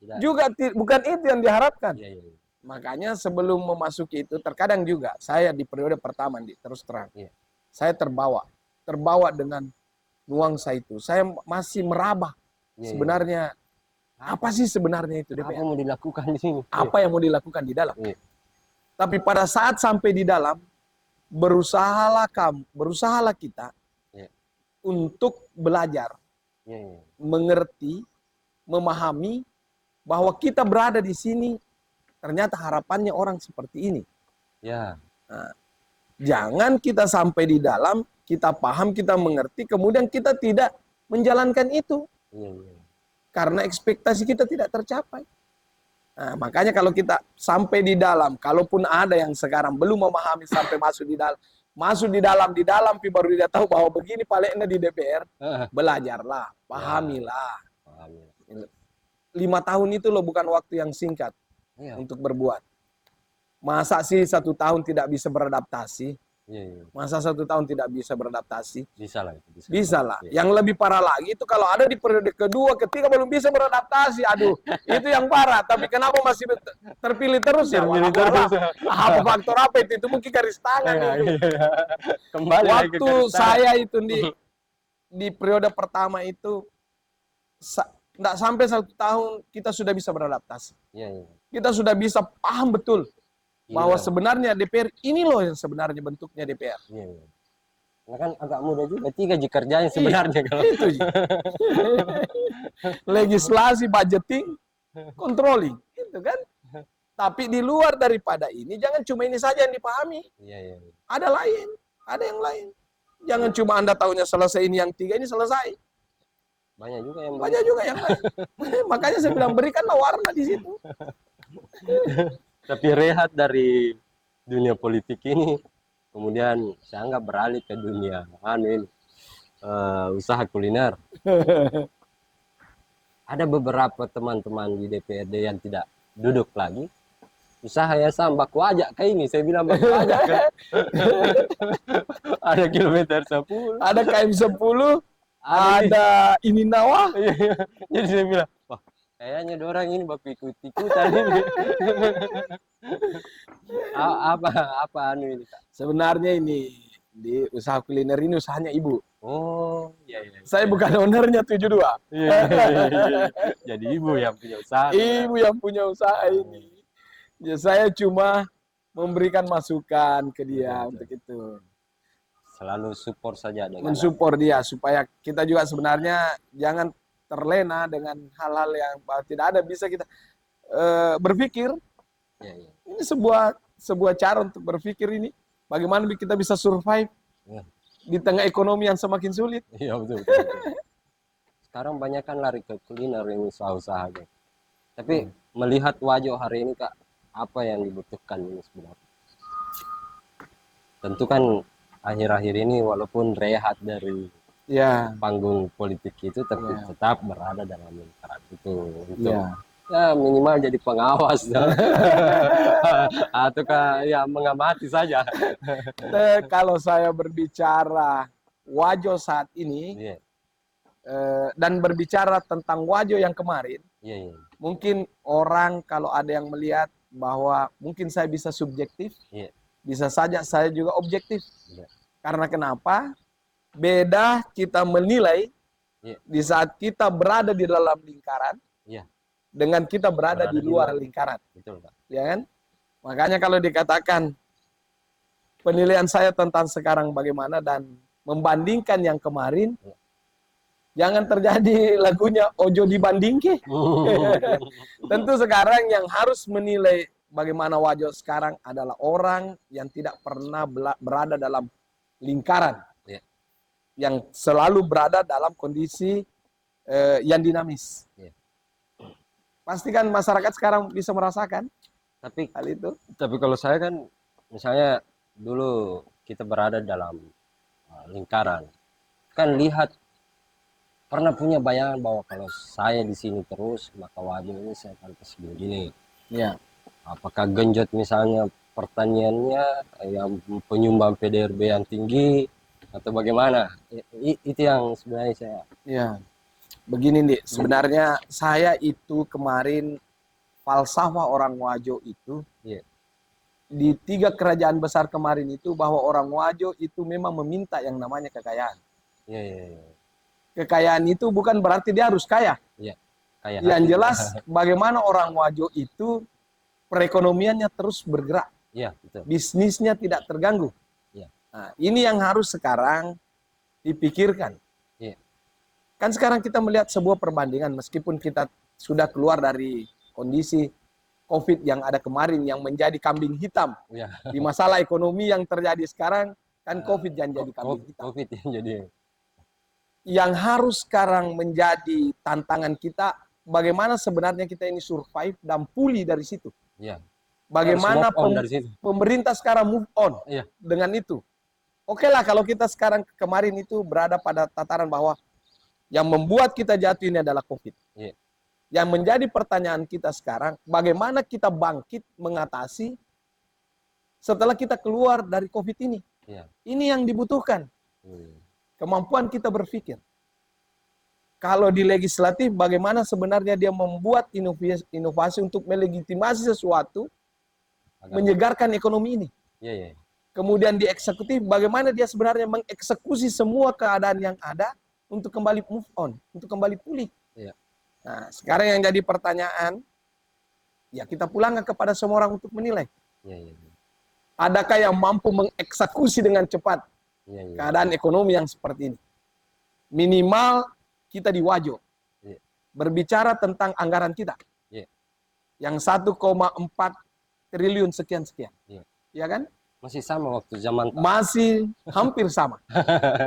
Tidak. juga bukan itu yang diharapkan. Iya, iya, iya. Makanya sebelum memasuki itu terkadang juga saya di periode pertama terus terang, Iya. saya terbawa dengan nuansa itu. Saya masih meraba Iya, sebenarnya apa sih sebenarnya itu iya. Apa DPR? mau dilakukan di sini? Apa yang mau dilakukan di dalam? Iya. Tapi pada saat sampai di dalam, berusahalah kita Iya. untuk belajar, Iya, iya. mengerti, memahami bahwa kita berada di sini ternyata harapannya orang seperti ini. Ya. Nah, jangan kita sampai di dalam, kita paham, kita mengerti, kemudian kita tidak menjalankan itu. Iya, iya. Karena ekspektasi kita tidak tercapai. Nah, makanya kalau kita sampai di dalam, kalaupun ada yang sekarang belum memahami sampai masuk di dalam, baru dia tahu bahwa begini paleknya di DPR, belajarlah, pahamilah. Paham, ya. 5 tahun itu loh bukan waktu yang singkat Iya. untuk berbuat. Masa sih 1 tahun tidak bisa beradaptasi? Iya, iya. Masa 1 tahun tidak bisa beradaptasi? Bisa lah itu. Bisa lah. Iya. Yang lebih parah lagi itu kalau ada di periode kedua, ketiga belum bisa beradaptasi. Aduh, itu yang parah. Tapi kenapa masih terpilih terus ya? Terpilih terus. Apa faktor apa itu? Itu mungkin garis tangan Iya, itu. iya. Kembali lagi ke Waktu garis tangan. saya itu di periode pertama itu nggak sampai 1 tahun kita sudah bisa beradaptasi. Iya, iya. Kita sudah bisa paham betul bahwa Iya. sebenarnya DPR ini loh yang sebenarnya bentuknya DPR. Iya, iya. Nah, kan agak mudah juga 3 kerjanya sebenarnya kalau Itu sih. Legislasi, budgeting, controlling, gitu kan? Tapi di luar daripada ini, jangan cuma ini saja yang dipahami. Iya, iya. Ada lain, ada yang lain. Jangan cuma Anda tahunya selesai ini yang 3 ini selesai. Banyak juga yang Banyak juga yang lain. Makanya saya bilang berikanlah warna di situ. Tapi rehat dari dunia politik ini, kemudian saya anggap beralih ke dunia usaha kuliner. Ada beberapa teman-teman di DPRD yang tidak duduk lagi, usaha ya sambak wajak kayak ini, saya bilang bak wajak kan. Ada kilometer 10, Ada KM 10, ada ini Nawa. jadi saya bilang, wah kayaknya dorang ini baku ikut-ikutan ini. apa ini Kak? Sebenarnya ini di usaha kuliner ini usahanya ibu. Oh, iya, iya. Saya bukan ownernya 72. Iya. Jadi ibu yang punya usaha. Ibu yang punya usaha ini. Ya, saya cuma memberikan masukan ke dia untuk itu. Selalu support saja dengan Mensupport dia supaya kita juga sebenarnya jangan terlena dengan hal-hal yang tidak ada, bisa kita berpikir. Iya, iya. Ini sebuah cara untuk berpikir ini bagaimana kita bisa survive Iya. di tengah ekonomi yang semakin sulit. Iya, betul, betul, betul. Sekarang banyak kan lari ke kuliner ini usaha-usahanya. Tapi melihat wajah hari ini Kak, apa yang dibutuhkan ini sebenarnya? Tentu kan akhir-akhir ini walaupun rehat dari Ya, panggung politik itu, tapi Ya. tetap berada dalam lingkaran itu untuk ya. ya minimal jadi pengawas atau ya mengamati saja. Kalau saya berbicara Wajo saat ini Iya, dan berbicara tentang Wajo yang kemarin, iya, iya, mungkin orang kalau ada yang melihat bahwa mungkin saya bisa subjektif, iya, bisa saja saya juga objektif. iya. Karena kenapa? Beda kita menilai Iya. di saat kita berada di dalam lingkaran Iya, dengan kita berada di di luar luar. lingkaran, betul Kak. ya kan? Makanya kalau dikatakan penilaian saya tentang sekarang bagaimana dan membandingkan yang kemarin, Iya. jangan terjadi lagunya Ojo dibandingke. Tentu sekarang yang harus menilai bagaimana Wajo sekarang adalah orang yang tidak pernah berada dalam lingkaran, Iya. yang selalu berada dalam kondisi yang dinamis. Iya. Pastikan masyarakat sekarang bisa merasakan Tapi hal itu. kalau saya kan misalnya dulu kita berada dalam lingkaran, kan lihat pernah punya bayangan bahwa kalau saya di sini terus maka wajah ini saya akan begini. Ya. Apakah genjot misalnya pertaniannya yang penyumbang PDRB yang tinggi atau bagaimana? Itu yang sebenarnya saya. Ya. Begini nih, sebenarnya saya itu kemarin falsafah orang Wajo itu Iya. di 3 kerajaan besar kemarin itu bahwa orang Wajo itu memang meminta yang namanya kekayaan. Iya, iya, iya. Kekayaan itu bukan berarti dia harus kaya. Iya. Kayak Yang hati. jelas bagaimana orang Wajo itu perekonomiannya terus bergerak, Iya, betul. bisnisnya tidak terganggu. Iya. Nah, ini yang harus sekarang dipikirkan. Iya. Kan sekarang kita melihat sebuah perbandingan meskipun kita sudah keluar dari kondisi COVID yang ada kemarin yang menjadi kambing hitam Ya. di masalah ekonomi yang terjadi sekarang, kan COVID yang jadi kambing hitam. COVID yang jadi. Yang harus sekarang menjadi tantangan kita, bagaimana sebenarnya kita ini survive dan pulih dari situ. Ya. Bagaimana Harus move on dari situ. pemerintah sekarang move on Iya. dengan itu. Oke lah kalau kita sekarang kemarin itu berada pada tataran bahwa yang membuat kita jatuh ini adalah COVID. Iya. Yang menjadi pertanyaan kita sekarang, bagaimana kita bangkit mengatasi setelah kita keluar dari COVID ini. Iya. Ini yang dibutuhkan. Hmm. Kemampuan kita berpikir. Kalau di legislatif, bagaimana sebenarnya dia membuat inovasi untuk melegitimasi sesuatu, menyegarkan ekonomi ini. Iya, iya. Kemudian di eksekutif, bagaimana dia sebenarnya mengeksekusi semua keadaan yang ada untuk kembali move on, untuk kembali pulih. Iya. Nah, sekarang yang jadi pertanyaan, ya kita pulangkan kepada semua orang untuk menilai. Iya, iya. Adakah yang mampu mengeksekusi dengan cepat Iya, iya. keadaan ekonomi yang seperti ini? Minimal kita di Wajo. Iya. Berbicara tentang anggaran kita. Iya. Yang 1,4 triliun sekian-sekian. Iya. Ya kan? Masih sama waktu zaman. Masih hampir sama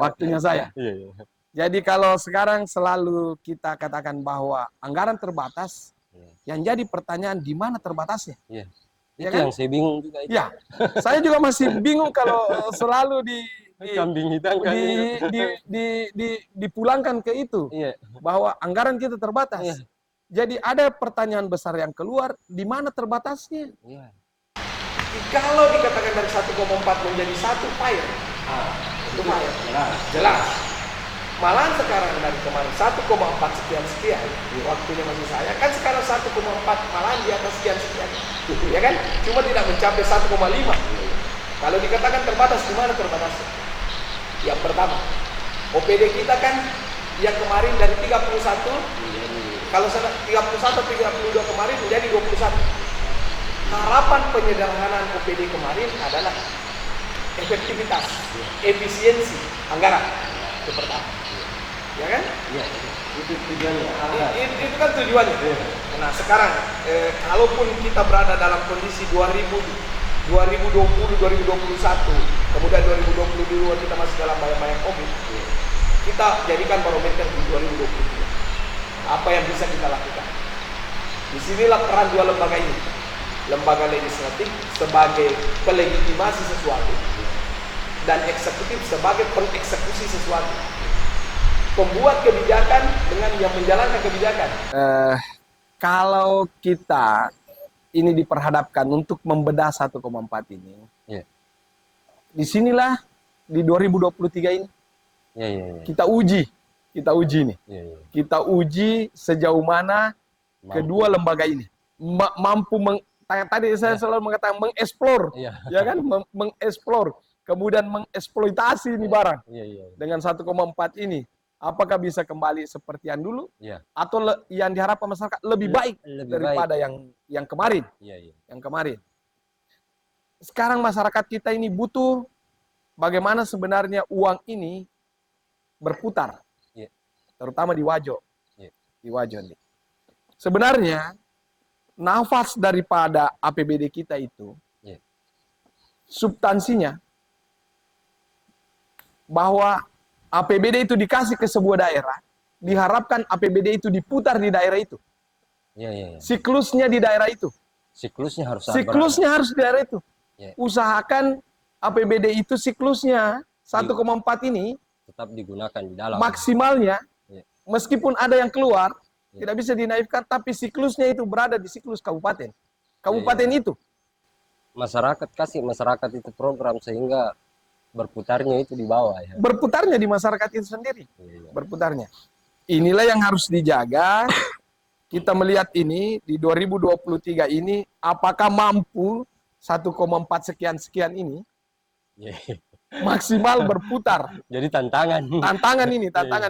waktunya saya. Iya, iya. Jadi kalau sekarang selalu kita katakan bahwa anggaran terbatas, Iya. yang jadi pertanyaan di mana terbatasnya? Iya. Ya Itu kan? yang saya bingung juga itu. Ya, saya juga masih bingung kalau selalu Kambing hitam kan. dipulangkan ke itu, Iya. bahwa anggaran kita terbatas. Iya. Jadi ada pertanyaan besar yang keluar, di mana terbatasnya? Iya. Kalau dikatakan dari 1,4 menjadi 1 fire, itu fire. Jelas. Malahan sekarang dari kemarin 1,4 sekian-sekian, waktunya masih saya, kan sekarang 1,4 malahan di atas sekian-sekian. Ya kan? Cuma tidak mencapai 1,5. Kalau dikatakan terbatas, di mana terbatasnya? Yang pertama, OPD kita kan yang kemarin dari 31, kalau saya 31 atau 32 kemarin menjadi 21. Harapan penyederhanaan OPD kemarin adalah efektivitas, efisiensi anggaran. Itu pertama. Ya kan? Iya. Itu tujuannya. Itu kan tujuannya. Nah sekarang, kalaupun kita berada dalam kondisi 2020, 2021, kemudian 2022 kita masih dalam bayang-bayang COVID, kita jadikan barometer di 2023. Apa yang bisa kita lakukan? Disinilah peran dua lembaga ini. Lembaga legislatif sebagai pelegitimasi sesuatu dan eksekutif sebagai pengeksekusi sesuatu. Pembuat kebijakan dengan yang menjalankan kebijakan. Kalau kita ini diperhadapkan untuk membedah 1,4 ini, Iya. disinilah di 2023 ini Iya, iya, iya. kita uji nih. Iya, iya. Kita uji sejauh mana Mampu. kedua lembaga ini mampu tadi saya selalu mengatakan mengeksplor, Iya. ya kan, mengeksplor, kemudian mengeksploitasi ini barang Iya, iya. dengan 1,4 ini. Apakah bisa kembali seperti yang dulu Iya. atau yang diharapkan masyarakat lebih baik Lebih daripada yang kemarin, Iya, iya. yang kemarin. Sekarang masyarakat kita ini butuh bagaimana sebenarnya uang ini berputar, Iya. terutama di Wajo, Iya. di Wajo nih. Sebenarnya nafas daripada APBD kita itu, Iya. substansinya bahwa APBD itu dikasih ke sebuah daerah, diharapkan APBD itu diputar di daerah itu. Iya, iya, iya. Siklusnya di daerah itu. Siklusnya harus Siklusnya harus di daerah itu. Iya. Usahakan APBD itu siklusnya 1,4 ini tetap digunakan di dalam. maksimalnya, Iya. meskipun ada yang keluar, Iya. tidak bisa dinaifkan, tapi siklusnya itu berada di siklus kabupaten. Kabupaten Iya. itu. Masyarakat itu program sehingga berputarnya itu di bawah ya. Berputarnya di masyarakat itu sendiri. Iya. Berputarnya. Inilah yang harus dijaga. Kita melihat ini di 2023 ini apakah mampu 1,4 sekian ini Iya. maksimal berputar. Jadi tantangan. Tantangan ini, tantangan.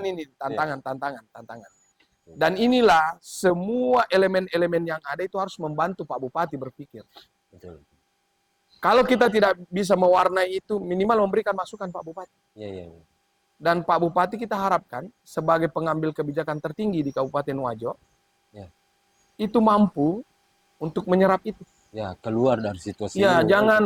Dan inilah semua elemen-elemen yang ada itu harus membantu Pak Bupati berpikir. Betul. Kalau kita tidak bisa mewarnai itu, minimal memberikan masukan Pak Bupati. Iya, iya. Dan Pak Bupati kita harapkan sebagai pengambil kebijakan tertinggi di Kabupaten Wajo, Ya. itu mampu untuk menyerap itu. Ya, keluar dari situasi Ya, ini. jangan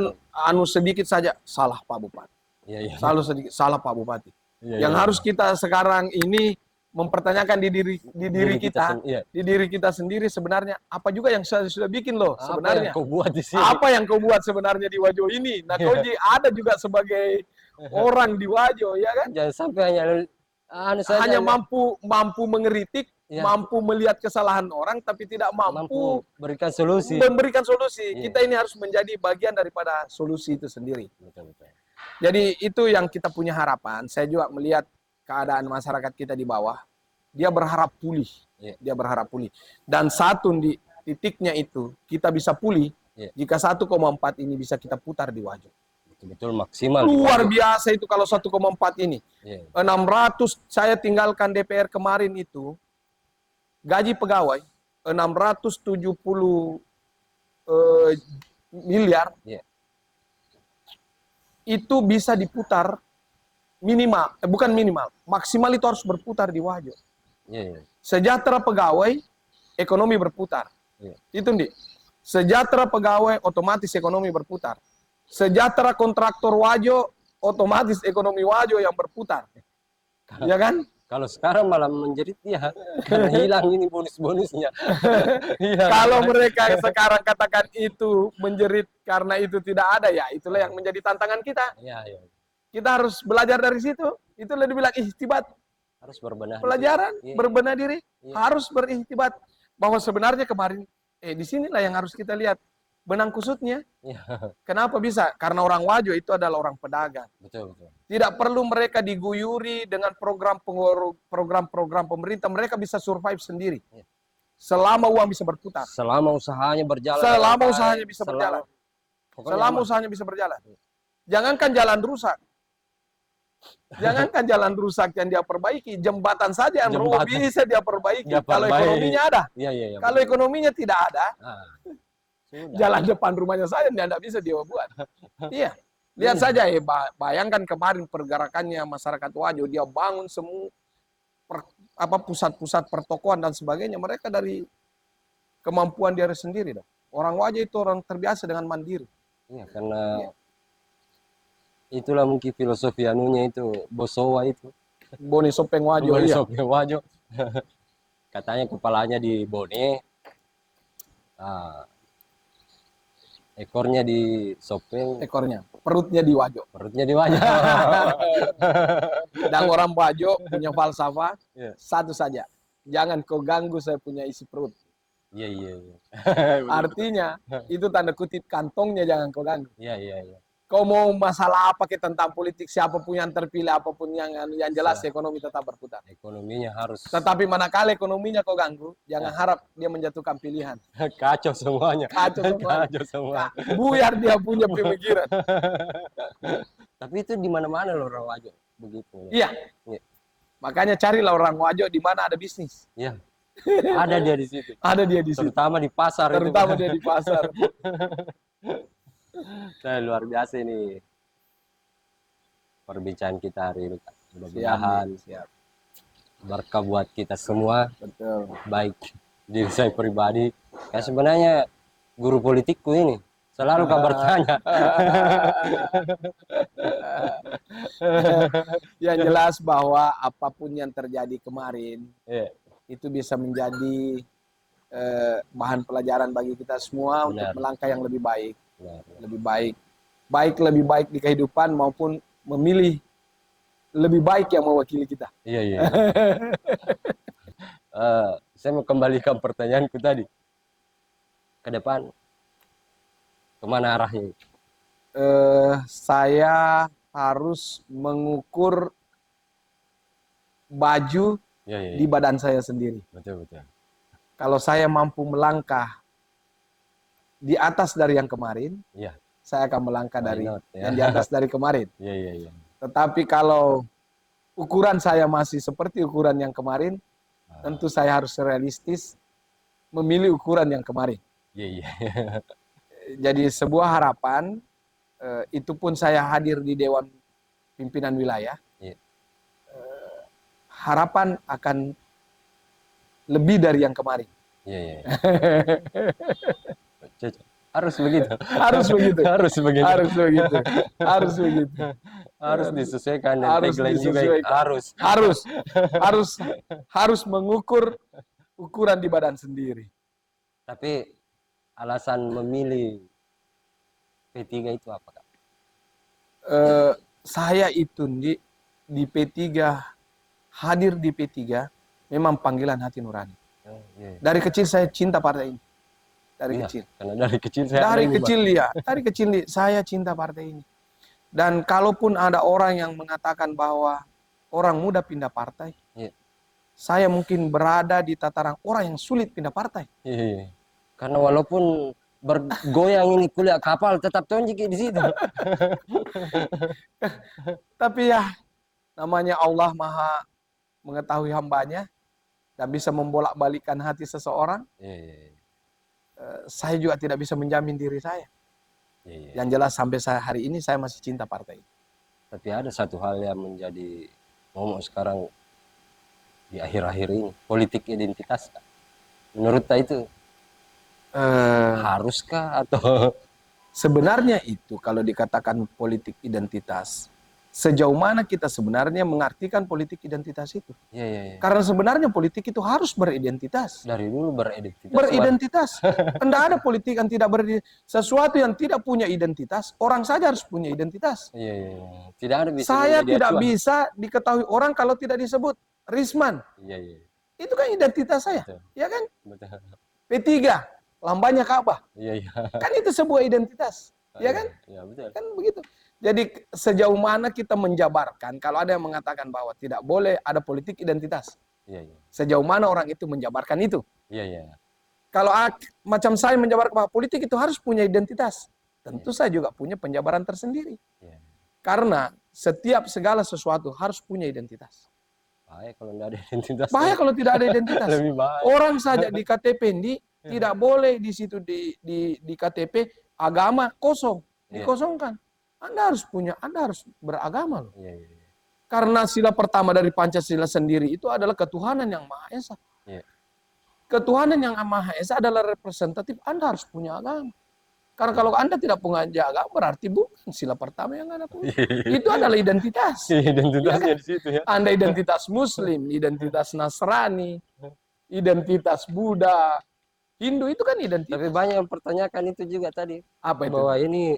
sedikit saja salah Pak Bupati. Ya, ya. Selalu sedikit salah Pak Bupati. Ya, Yang ya, harus ya. kita sekarang ini mempertanyakan di diri kita, iya. di diri kita sendiri sebenarnya apa juga yang saya sudah bikin loh Apa yang sebenarnya. kau buat di sini? Apa yang kau buat sebenarnya di Wajo ini? Nah, kau ada juga sebagai orang di Wajo, ya kan? Jangan sampai saja, Hanya mampu mengeritik, ya, mampu melihat kesalahan orang, tapi tidak mampu berikan solusi. memberikan solusi. Iya. Kita ini harus menjadi bagian daripada solusi itu sendiri. Betul, betul. Jadi itu yang kita punya harapan. Saya juga melihat keadaan masyarakat kita di bawah, dia berharap pulih. Iya. Dia berharap pulih. Dan satu di titiknya itu, kita bisa pulih Iya. jika 1,4 ini bisa kita putar di Wajo. Betul-betul maksimal. Luar biasa itu kalau 1,4 ini. Iya. 600, saya tinggalkan DPR kemarin itu, gaji pegawai 670 miliar, Iya. itu bisa diputar minimal, bukan minimal, maksimal itu harus berputar di Wajo. Iya, iya. Sejahtera pegawai, ekonomi berputar. Iya. Itu nih. Sejahtera pegawai, otomatis ekonomi berputar. Sejahtera kontraktor Wajo, otomatis ekonomi Wajo yang berputar. Ya kan? Kalau sekarang malah menjerit ya, karena hilang ini bonus-bonusnya. Iya. Kalau mereka sekarang katakan itu menjerit karena itu tidak ada, ya itulah yang menjadi tantangan kita. Iya, iya. Kita harus belajar dari situ. Itulah dibilang ihtibat. Harus berbenah. Pelajaran, Iya. berbenah diri, Iya. harus berihtibat. Bahwa sebenarnya kemarin, disinilah yang harus kita lihat. Benang kusutnya. Iya. Kenapa bisa? Karena orang Wajo itu adalah orang pedagang. Betul, betul. Tidak perlu mereka diguyuri dengan program-program pemerintah. Mereka bisa survive sendiri. Iya. Selama uang bisa berputar. Selama usahanya berjalan. Selama dengan usahanya baik, bisa berjalan. pokoknya Selama aman. usahanya bisa berjalan. Jangankan jalan rusak. Jangankan jalan rusak yang dia perbaiki, jembatan saja yang roboh Jembatan. bisa dia perbaiki. Dia Kalau perbaiki. ekonominya ada. Iya, iya, iya. Kalau ekonominya tidak ada, Sudah. jalan depan rumahnya saya tidak bisa dia buat. Iya. Lihat saja, bayangkan kemarin pergerakannya masyarakat Wajo, dia bangun semua pusat-pusat pertokoan dan sebagainya. Mereka dari kemampuan dia sendiri dong. Orang Wajo itu orang terbiasa dengan mandiri. Iya, karena itulah mungkin filosofi anunya itu, Bosowa itu. Boni Sopeng Wajo, Bone iya. Sopeng Wajo. Katanya kepalanya di Bone, ekornya di Sopeng, Ekornya, perutnya di Wajo. perutnya di Wajo. Dan orang Wajo punya falsafah Iya. satu saja. Jangan kau ganggu saya punya isi perut. Iya, iya, iya. Artinya, itu tanda kutip kantongnya jangan kau ganggu. Iya, iya, iya. Kau mau masalah apa ke tentang politik, siapapun yang terpilih, apapun yang jelas ekonomi tetap berputar. Ekonominya harus Tetapi manakala ekonominya kau ganggu, jangan harap dia menjatuhkan pilihan. kacau semuanya. Kacau semua. Kacau semua. Buyar dia punya pemikiran. Tapi itu di mana-mana loh orang Wajo begitu. Iya. Iya. Makanya carilah orang Wajo di mana ada bisnis. Iya. Ada dia di situ. Ada dia di situ. Terutama di pasar itu. Terutama dia di pasar. Nah, luar biasa ini perbincangan kita hari ini, Kak. Mudah-mudahan Siap. berkah buat kita semua, Betul. baik diri saya pribadi. Ya sebenarnya guru politikku ini selalu kan bertanya. Yang jelas bahwa apapun yang terjadi kemarin, Iya, itu bisa menjadi bahan pelajaran bagi kita semua untuk Benar. melangkah yang lebih baik. benar. Lebih baik di kehidupan maupun memilih lebih baik yang mewakili kita. Iya, iya. Saya mau kembalikan pertanyaanku tadi. Ke depan, kemana arahnya? Saya harus mengukur baju Iya, iya, di iya. badan saya sendiri. Betul, betul. Kalau saya mampu melangkah di atas dari yang kemarin, Iya, saya akan melangkah Why dari not, ya. yang di atas dari kemarin. iya, iya, iya. Tetapi kalau ukuran saya masih seperti ukuran yang kemarin, tentu saya harus realistis memilih ukuran yang kemarin. Iya, iya. Jadi sebuah harapan, itu pun saya hadir di Dewan Pimpinan Wilayah, Iya. harapan akan lebih dari yang kemarin. Iya, iya. Cocok. Harus begitu. Harus begitu. Harus begitu. Harus begitu. Harus begitu. Harus disesuaikan dan Harus tagline juga disesuaikan. harus. Harus harus mengukur ukuran di badan sendiri. Tapi alasan memilih P3 itu apa, Kak? Saya itu di P3, hadir di P3 memang panggilan hati nurani. Oh, iya. Dari kecil saya cinta partai ini. Dari Iya, kecil. karena dari kecil saya Dari ada ini, kecil ya, dari kecil saya cinta partai ini. Dan kalaupun ada orang yang mengatakan bahwa orang muda pindah partai, Iya. saya mungkin berada di tataran orang yang sulit pindah partai. Iya. Karena walaupun bergoyang ini kuliah kapal tetap tonjik di situ. Tapi ya, namanya Allah Maha mengetahui hambanya dan bisa membolak-balikkan hati seseorang. Iya. Saya juga tidak bisa menjamin diri saya. Iya. Yang jelas sampai hari ini saya masih cinta partai. Tapi ada satu hal yang menjadi momok sekarang di akhir-akhir ini, politik identitas, Kak. Menurut Kak itu haruskah atau Sebenarnya itu kalau dikatakan politik identitas, sejauh mana kita sebenarnya mengartikan politik identitas itu? Iya. Karena sebenarnya politik itu harus beridentitas. Dari dulu beridentitas. Beridentitas. Tidak ada politik yang tidak sesuatu yang tidak punya identitas, orang saja harus punya identitas. Iya. Tidak ada bisa Saya menjadi tidak acuan. bisa diketahui orang kalau tidak disebut Risman. Iya. Itu kan identitas saya. Betul. Ya kan? Betul. P3, lambangnya Ka'bah. Iya. Kan itu sebuah identitas. Ya kan? Iya, betul. Kan begitu. Jadi sejauh mana kita menjabarkan, kalau ada yang mengatakan bahwa tidak boleh ada politik identitas. Iya. Sejauh mana orang itu menjabarkan itu. Iya. Kalau macam saya menjabarkan bahwa politik itu harus punya identitas. Tentu saya juga punya penjabaran tersendiri. Iya. Karena setiap segala sesuatu harus punya identitas. Bahaya kalau tidak ada identitas. Bahaya kalau tidak ada identitas. Lebih bahaya. Orang saja di KTP ini tidak boleh di situ di KTP agama kosong, dikosongkan. Anda harus beragama loh. Iya. Karena sila pertama dari Pancasila sendiri itu adalah ketuhanan yang Maha Esa. Iya. Ketuhanan yang Maha Esa adalah representatif, Anda harus punya agama. Karena kalau Anda tidak punya agama berarti bukan sila pertama yang Anda punya. Itu adalah identitas. Identitasnya Ya kan? di situ ya. Anda identitas Muslim, identitas Nasrani, identitas Buddha, Hindu itu kan identitas. Tapi banyak yang pertanyakan itu juga tadi. Apa itu? Bahwa ini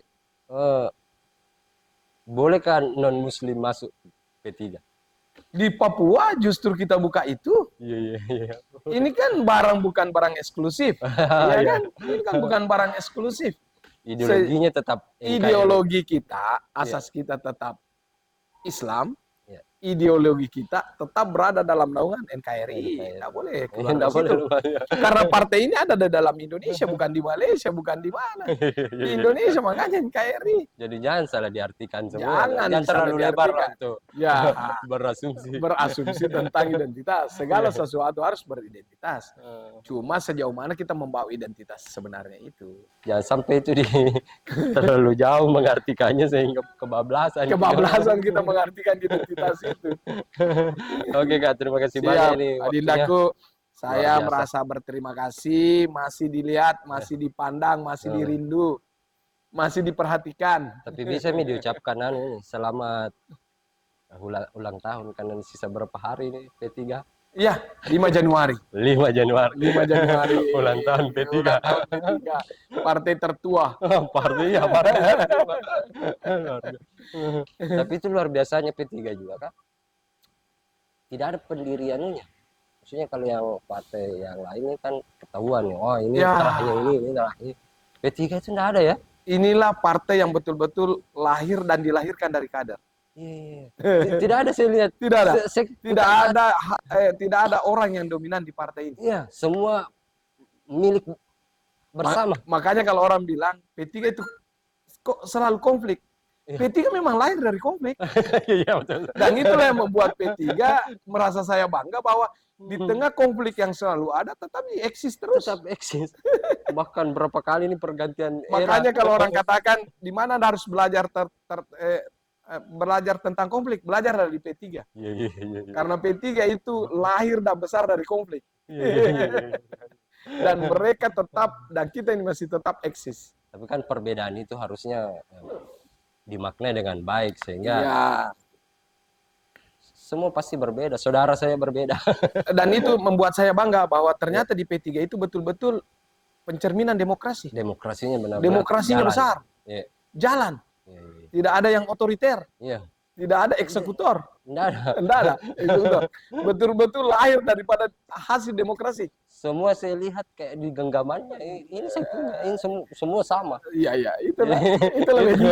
bolehkah non muslim masuk P3? Di Papua justru kita buka itu. Iya. Ini kan barang bukan barang eksklusif. Ya kan? Ini kan bukan barang eksklusif. Ideologinya tetap NKRI. Ideologi kita, asas kita tetap Islam. Iya. Ideologi kita tetap berada dalam naungan NKRI. Tidak boleh keluar Nggak dari situ. boleh. Karena partai ini ada di dalam Indonesia, bukan di Malaysia, bukan di mana. Di Indonesia makanya NKRI. Jadi jangan salah diartikan semua. Jangan terlalu salah lebar diartikan. untuk Ya, berasumsi. berasumsi tentang identitas. Segala sesuatu harus beridentitas. Cuma sejauh mana kita membawa identitas sebenarnya itu. Jangan sampai itu terlalu jauh mengartikannya sehingga kebablasan. Kebablasan kita mengartikan identitas itu. Oke Kak, terima kasih banyak Siap, ini waktunya. Adindaku. Saya Luar biasa. merasa berterima kasih, masih dilihat, masih dipandang, masih dirindu, masih diperhatikan. Tapi bisa nih diucapkan ini selamat ulang tahun karena sisa berapa hari nih P3? Iya, 5 Januari. 5 Januari. 5 Januari. Ulang tahun P3. Ulang tahun P3. Partai tertua. Partai. Tapi itu luar biasanya P3 juga Kak. Tidak ada pendiriannya. Maksudnya kalau yang partai yang lain ini kan ketahuan ya. Oh ini talahnya ini talahnya. P3 itu tidak ada ya. Inilah partai yang betul-betul lahir dan dilahirkan dari kader. Iya. Tidak ada saya lihat. Tidak ada. Tidak ada orang yang dominan di partai ini. Iya, semua milik bersama. Makanya kalau orang bilang P3 itu kok selalu konflik. P3 memang lahir dari konflik. Iya betul. Dan itulah yang membuat P3 merasa saya bangga bahwa di tengah konflik yang selalu ada tetap eksis terus. Tetap eksis. Bahkan berapa kali ini pergantian era. Makanya kalau orang katakan di mana Anda harus belajar belajar tentang konflik, belajar dari P3. Iya. Karena P3 itu lahir dan besar dari konflik. Iya. dan mereka tetap dan kita ini masih tetap eksis. Tapi kan perbedaan itu harusnya dimaknai dengan baik sehingga Ya, semua pasti berbeda. Saudara saya berbeda. dan itu membuat saya bangga bahwa ternyata di P3 itu betul-betul pencerminan demokrasi. Demokrasinya benar-benar Demokrasinya jalan. besar, Iya, jalan. iya, iya. Tidak ada yang otoriter, Iya, tidak ada eksekutor, nggak ada. tidak ada eksekutor. Betul-betul lahir daripada hasil demokrasi. Semua saya lihat kayak di genggamannya, ini saya punya, ini semua sama. Iya, iya, itulah B3.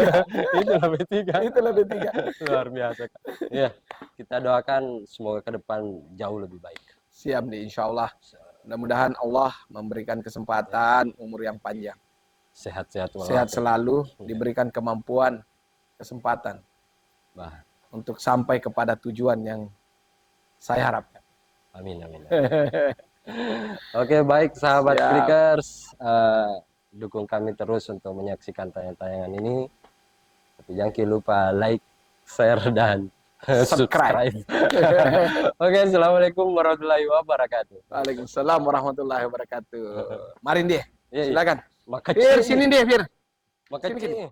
Itulah B3. Itulah B3. Luar biasa, Kak. Ya, kita doakan semoga ke depan jauh lebih baik. Siap nih, insya Allah. Mudah-mudahan Allah memberikan kesempatan, umur yang panjang. Sehat-sehat Sehat selalu, diberikan kemampuan, kesempatan Bah, untuk sampai kepada tujuan yang saya harapkan. amin, amin. Oke, baik sahabat Siap. Clickers, dukung kami terus untuk menyaksikan tayangan ini. Tapi jangan lupa like, share, dan subscribe. Oke, assalamualaikum warahmatullahi wabarakatuh. Waalaikumsalam warahmatullahi wabarakatuh. Marin deh, Iya, iya. silakan. Makasih. Fir, sini deh, Fir. Makasih.